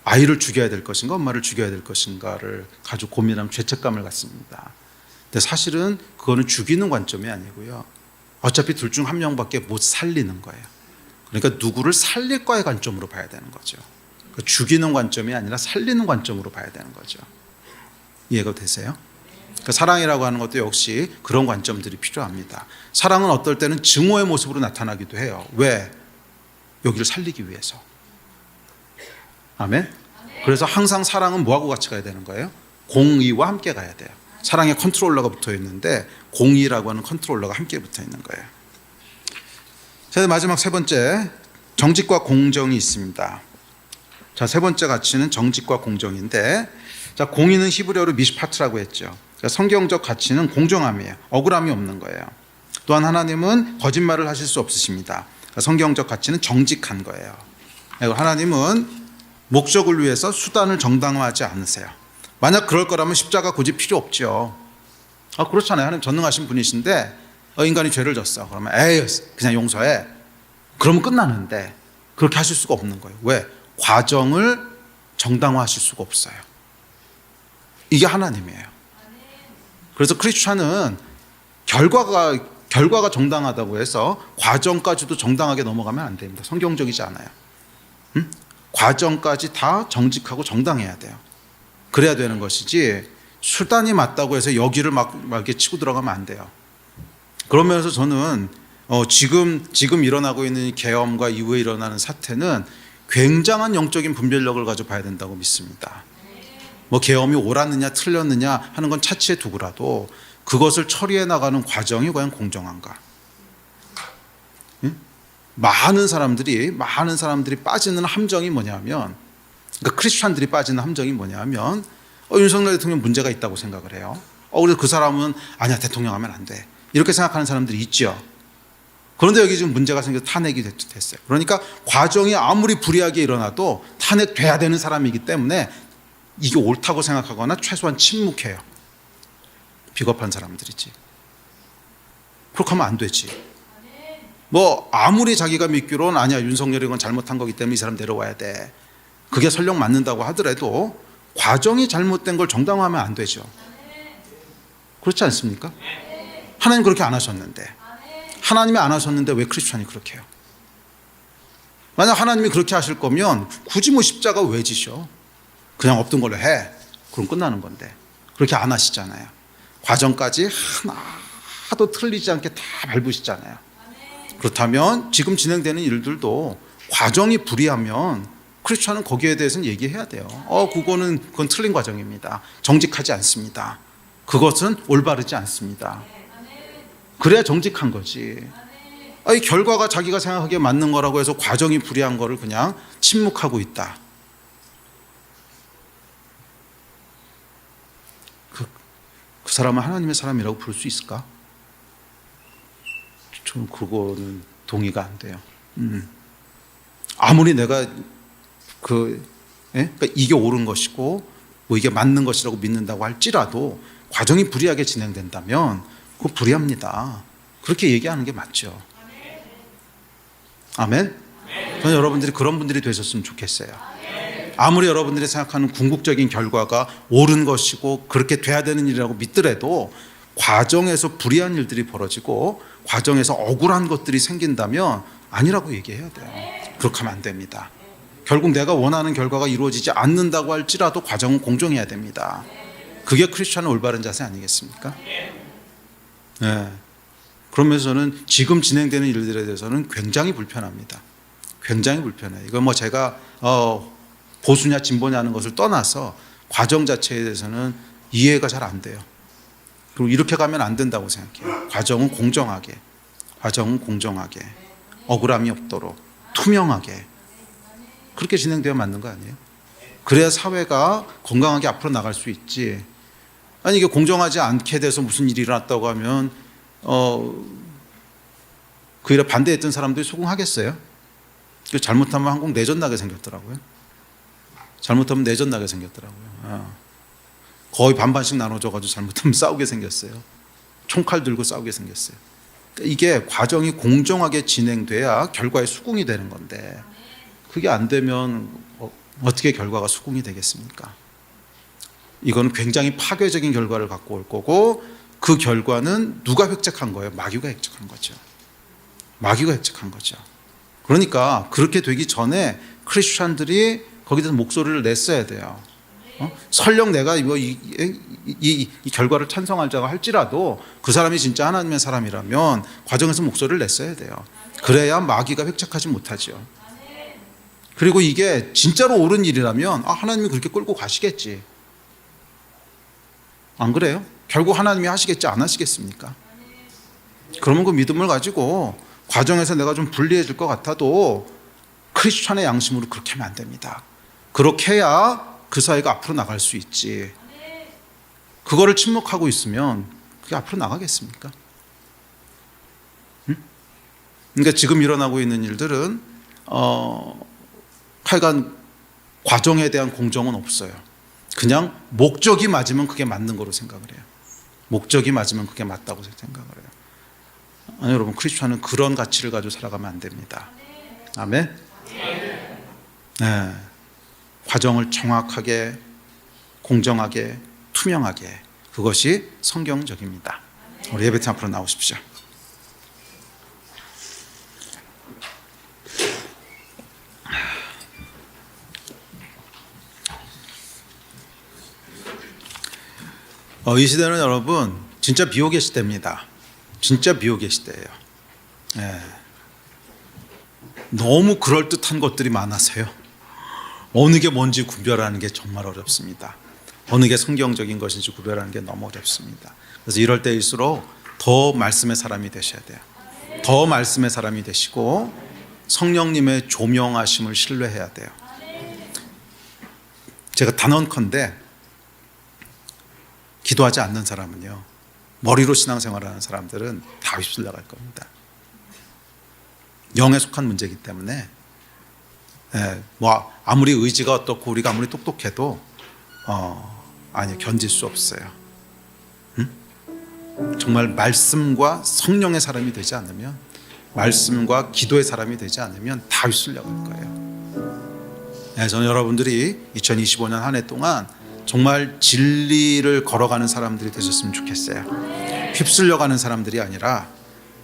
아이를 죽여야 될 것인가 엄마를 죽여야 될 것인가를 가지고 고민하면 죄책감을 갖습니다. 근데 사실은 그거는 죽이는 관점이 아니고요, 어차피 둘 중 한 명밖에 못 살리는 거예요. 그러니까 누구를 살릴 거의 관점으로 봐야 되는 거죠. 그러니까 죽이는 관점이 아니라 살리는 관점으로 봐야 되는 거죠. 이해가 되세요? 그러니까 사랑이라고 하는 것도 역시 그런 관점들이 필요합니다. 사랑은 어떨 때는 증오의 모습으로 나타나기도 해요. 왜? 여기를 살리기 위해서. 아멘? 그래서 항상 사랑은 뭐하고 같이 가야 되는 거예요? 공의와 함께 가야 돼요. 사랑의 컨트롤러가 붙어 있는데 공의라고 하는 컨트롤러가 함께 붙어 있는 거예요. 자, 마지막 세 번째, 정직과 공정이 있습니다. 자, 세 번째 가치는 정직과 공정인데, 자, 공의는 히브리어로 미시파트라고 했죠. 그러니까 성경적 가치는 공정함이에요. 억울함이 없는 거예요. 또한 하나님은 거짓말을 하실 수 없으십니다. 성경적 가치는 정직한 거예요. 하나님은 목적을 위해서 수단을 정당화하지 않으세요. 만약 그럴 거라면 십자가 굳이 필요 없죠. 그렇잖아요. 하나님 전능하신 분이신데 인간이 죄를 졌어. 그러면 에이 그냥 용서해. 그러면 끝나는데 그렇게 하실 수가 없는 거예요. 왜? 과정을 정당화하실 수가 없어요. 이게 하나님이에요. 그래서 크리스찬은 결과가 정당하다고 해서 과정까지도 정당하게 넘어가면 안 됩니다. 성경적이지 않아요. 과정까지 다 정직하고 정당해야 돼요. 그래야 되는 것이지 수단이 맞다고 해서 여기를 막 이렇게 치고 들어가면 안 돼요. 그러면서 저는 지금 일어나고 있는 계엄과 이후에 일어나는 사태는 굉장한 영적인 분별력을 가지고 봐야 된다고 믿습니다. 계엄이 옳았느냐 틀렸느냐 하는 건 차치해 두고라도 그것을 처리해 나가는 과정이 과연 공정한가? 많은 사람들이 빠지는 함정이 뭐냐면, 그러니까 크리스찬들이 빠지는 함정이 뭐냐면 윤석열 대통령 문제가 있다고 생각을 해요. 그래서 그 사람은 아니야 대통령 하면 안 돼. 이렇게 생각하는 사람들이 있죠. 그런데 여기 지금 문제가 생겨서 탄핵이 됐어요. 그러니까 과정이 아무리 불이하게 일어나도 탄핵돼야 되는 사람이기 때문에 이게 옳다고 생각하거나 최소한 침묵해요. 비겁한 사람들이지. 그렇게 하면 안 되지. 아무리 자기가 믿기로는 아니야 윤석열이 이건 잘못한 거기 때문에 이 사람 내려와야 돼. 그게 설령 맞는다고 하더라도 과정이 잘못된 걸 정당화하면 안 되죠. 그렇지 않습니까? 하나님 그렇게 안 하셨는데, 하나님이 안 하셨는데 왜 크리스찬이 그렇게 해요? 만약 하나님이 그렇게 하실 거면 굳이 십자가 왜 지셔? 그냥 없던 걸로 해. 그럼 끝나는 건데 그렇게 안 하시잖아요. 과정까지 하나도 틀리지 않게 다 밟으시잖아요. 그렇다면 지금 진행되는 일들도 과정이 불이하면 크리스찬은 거기에 대해서는 얘기해야 돼요. 그건 틀린 과정입니다. 정직하지 않습니다. 그것은 올바르지 않습니다. 그래야 정직한 거지. 이 결과가 자기가 생각하기에 맞는 거라고 해서 과정이 불이한 거를 그냥 침묵하고 있다. 그 사람은 하나님의 사람이라고 부를 수 있을까? 저는 그거는 동의가 안 돼요. 아무리 내가 그러니까 이게 옳은 것이고 이게 맞는 것이라고 믿는다고 할지라도 과정이 불이하게 진행된다면 그건 불이합니다. 그렇게 얘기하는 게 맞죠. 아멘? 저는 여러분들이 그런 분들이 되셨으면 좋겠어요. 아무리 여러분들이 생각하는 궁극적인 결과가 옳은 것이고 그렇게 돼야 되는 일이라고 믿더라도 과정에서 불이한 일들이 벌어지고 과정에서 억울한 것들이 생긴다면 아니라고 얘기해야 돼요. 그렇게 하면 안 됩니다. 결국 내가 원하는 결과가 이루어지지 않는다고 할지라도 과정은 공정해야 됩니다. 그게 크리스찬의 올바른 자세 아니겠습니까? 네. 그러면서 저는 지금 진행되는 일들에 대해서는 굉장히 불편합니다. 굉장히 불편해요. 이건 제가 보수냐 진보냐 하는 것을 떠나서 과정 자체에 대해서는 이해가 잘 안 돼요. 그리고 이렇게 가면 안 된다고 생각해요. 과정은 공정하게, 억울함이 없도록 투명하게 그렇게 진행되어 맞는 거 아니에요? 그래야 사회가 건강하게 앞으로 나갈 수 있지. 이게 공정하지 않게 돼서 무슨 일이 일어났다고 하면 그 일에 반대했던 사람들이 수긍하겠어요? 잘못하면 한국 내전 나게 생겼더라고요. 거의 반반씩 나눠져가지고 잘못하면 싸우게 생겼어요. 총칼 들고 싸우게 생겼어요. 이게 과정이 공정하게 진행돼야 결과에 수긍이 되는 건데 그게 안 되면 어떻게 결과가 수긍이 되겠습니까? 이건 굉장히 파괴적인 결과를 갖고 올 거고 그 결과는 누가 획책한 거예요? 마귀가 획책한 거죠. 그러니까 그렇게 되기 전에 크리스찬들이 거기에 대해서 목소리를 냈어야 돼요. 설령 내가 이 결과를 찬성하자고 할지라도 그 사람이 진짜 하나님의 사람이라면 과정에서 목소리를 냈어야 돼요. 그래야 마귀가 획책하지 못하죠. 그리고 이게 진짜로 옳은 일이라면 하나님이 그렇게 끌고 가시겠지. 안 그래요? 결국 하나님이 하시겠지 안 하시겠습니까? 그러면 그 믿음을 가지고 과정에서 내가 좀 불리해질 것 같아도 크리스찬의 양심으로 그렇게 하면 안 됩니다. 그렇게 해야 그 사회가 앞으로 나갈 수 있지. 그거를 침묵하고 있으면 그게 앞으로 나가겠습니까? 그러니까 지금 일어나고 있는 일들은 하여간 과정에 대한 공정은 없어요. 그냥 목적이 맞으면 그게 맞는 거로 생각을 해요. 목적이 맞으면 그게 맞다고 생각을 해요. 아니, 여러분, 크리스천은 그런 가치를 가지고 살아가면 안 됩니다. 아멘. 네. 과정을 정확하게, 공정하게, 투명하게, 그것이 성경적입니다. 우리 예배팀 앞으로 나오십시오. 이 시대는 여러분 진짜 미혹의 시대입니다. 진짜 미혹의 시대예요. 네. 너무 그럴듯한 것들이 많아서요. 어느 게 뭔지 구별하는 게 정말 어렵습니다. 어느 게 성경적인 것인지 구별하는 게 너무 어렵습니다. 그래서 이럴 때일수록 더 말씀의 사람이 되셔야 돼요. 더 말씀의 사람이 되시고 성령님의 조명하심을 신뢰해야 돼요. 제가 단언컨대 기도하지 않는 사람은요, 머리로 신앙생활하는 사람들은 다 휩쓸려 갈 겁니다. 영에 속한 문제이기 때문에 뭐 아무리 의지가 어떻고 우리가 아무리 똑똑해도 아니, 견딜 수 없어요. 정말 말씀과 성령의 사람이 되지 않으면, 말씀과 기도의 사람이 되지 않으면 다 휩쓸려 갈 거예요. 저는 여러분들이 2025년 한 해 동안 정말 진리를 걸어가는 사람들이 되셨으면 좋겠어요. 휩쓸려가는 사람들이 아니라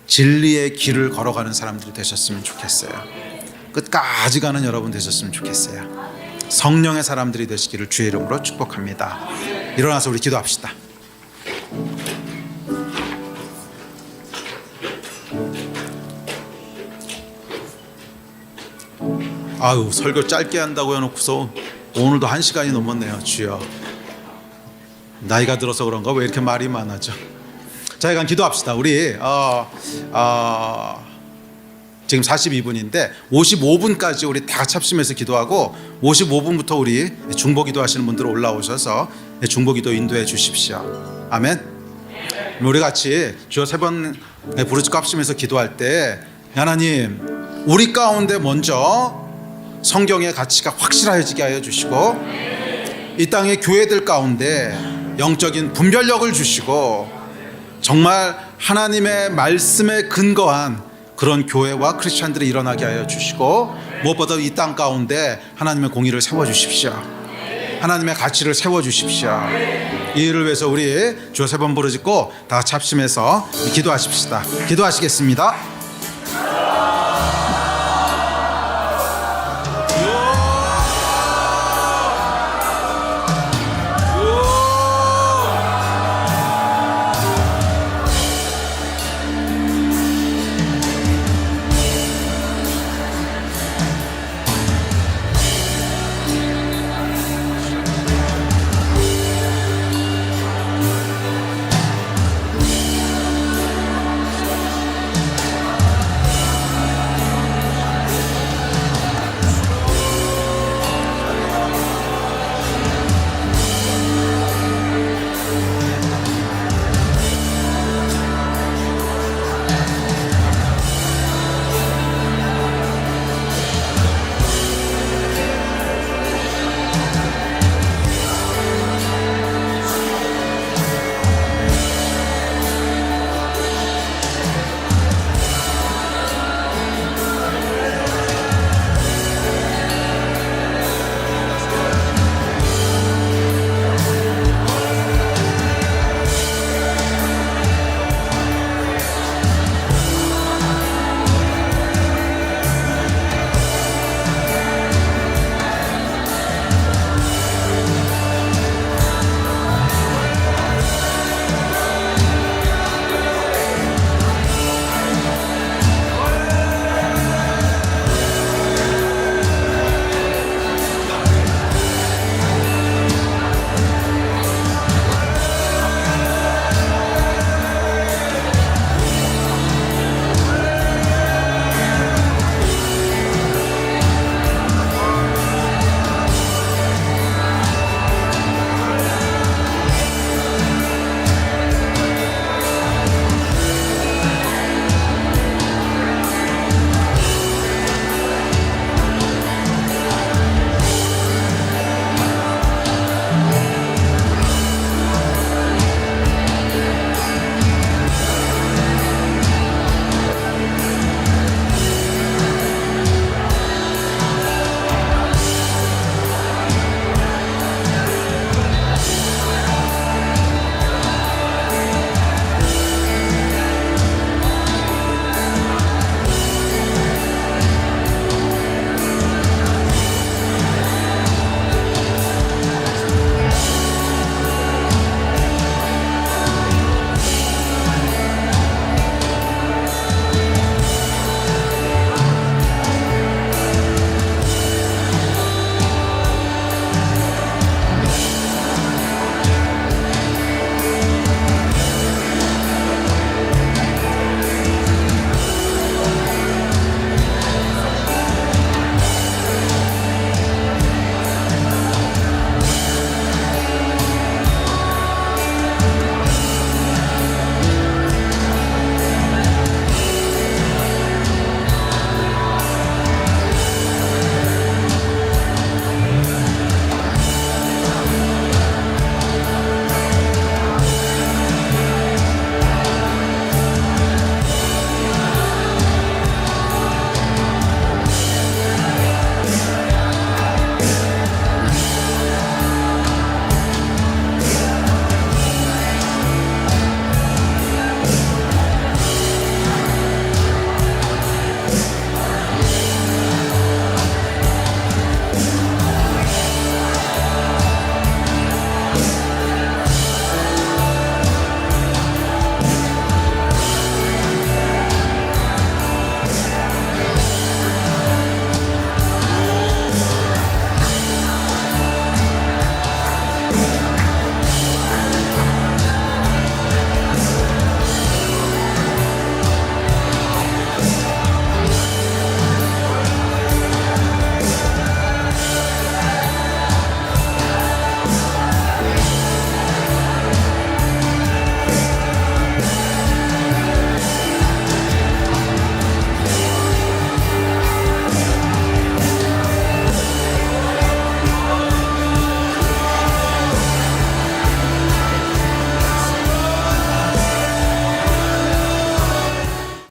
진리의 길을 걸어가는 사람들이 되셨으면 좋겠어요. 끝까지 가는 여러분 되셨으면 좋겠어요. 성령의 사람들이 되시기를 주의 이름으로 축복합니다. 일어나서 우리 기도합시다. 아유, 설교 짧게 한다고 해놓고서 오늘도 1시간이 넘었네요. 주여, 나이가 들어서 그런가 왜 이렇게 말이 많아져? 자, 이건 기도합시다. 우리 지금 42분인데 55분까지 우리 다 같이 합심해서 기도하고 55분부터 우리 중보 기도하시는 분들 올라오셔서 중보 기도 인도해 주십시오. 아멘. 우리 같이 주여 3번 부르짖고 합심해서 기도할 때, 하나님, 우리 가운데 먼저 성경의 가치가 확실해지게 하여 주시고, 이 땅의 교회들 가운데 영적인 분별력을 주시고, 정말 하나님의 말씀에 근거한 그런 교회와 크리스찬들이 일어나게 하여 주시고, 무엇보다 이 땅 가운데 하나님의 공의를 세워주십시오. 하나님의 가치를 세워주십시오. 이 일을 위해서 우리 주여 3번 부르짖고 다 같이 합심해서 기도하십시다. 기도하시겠습니다.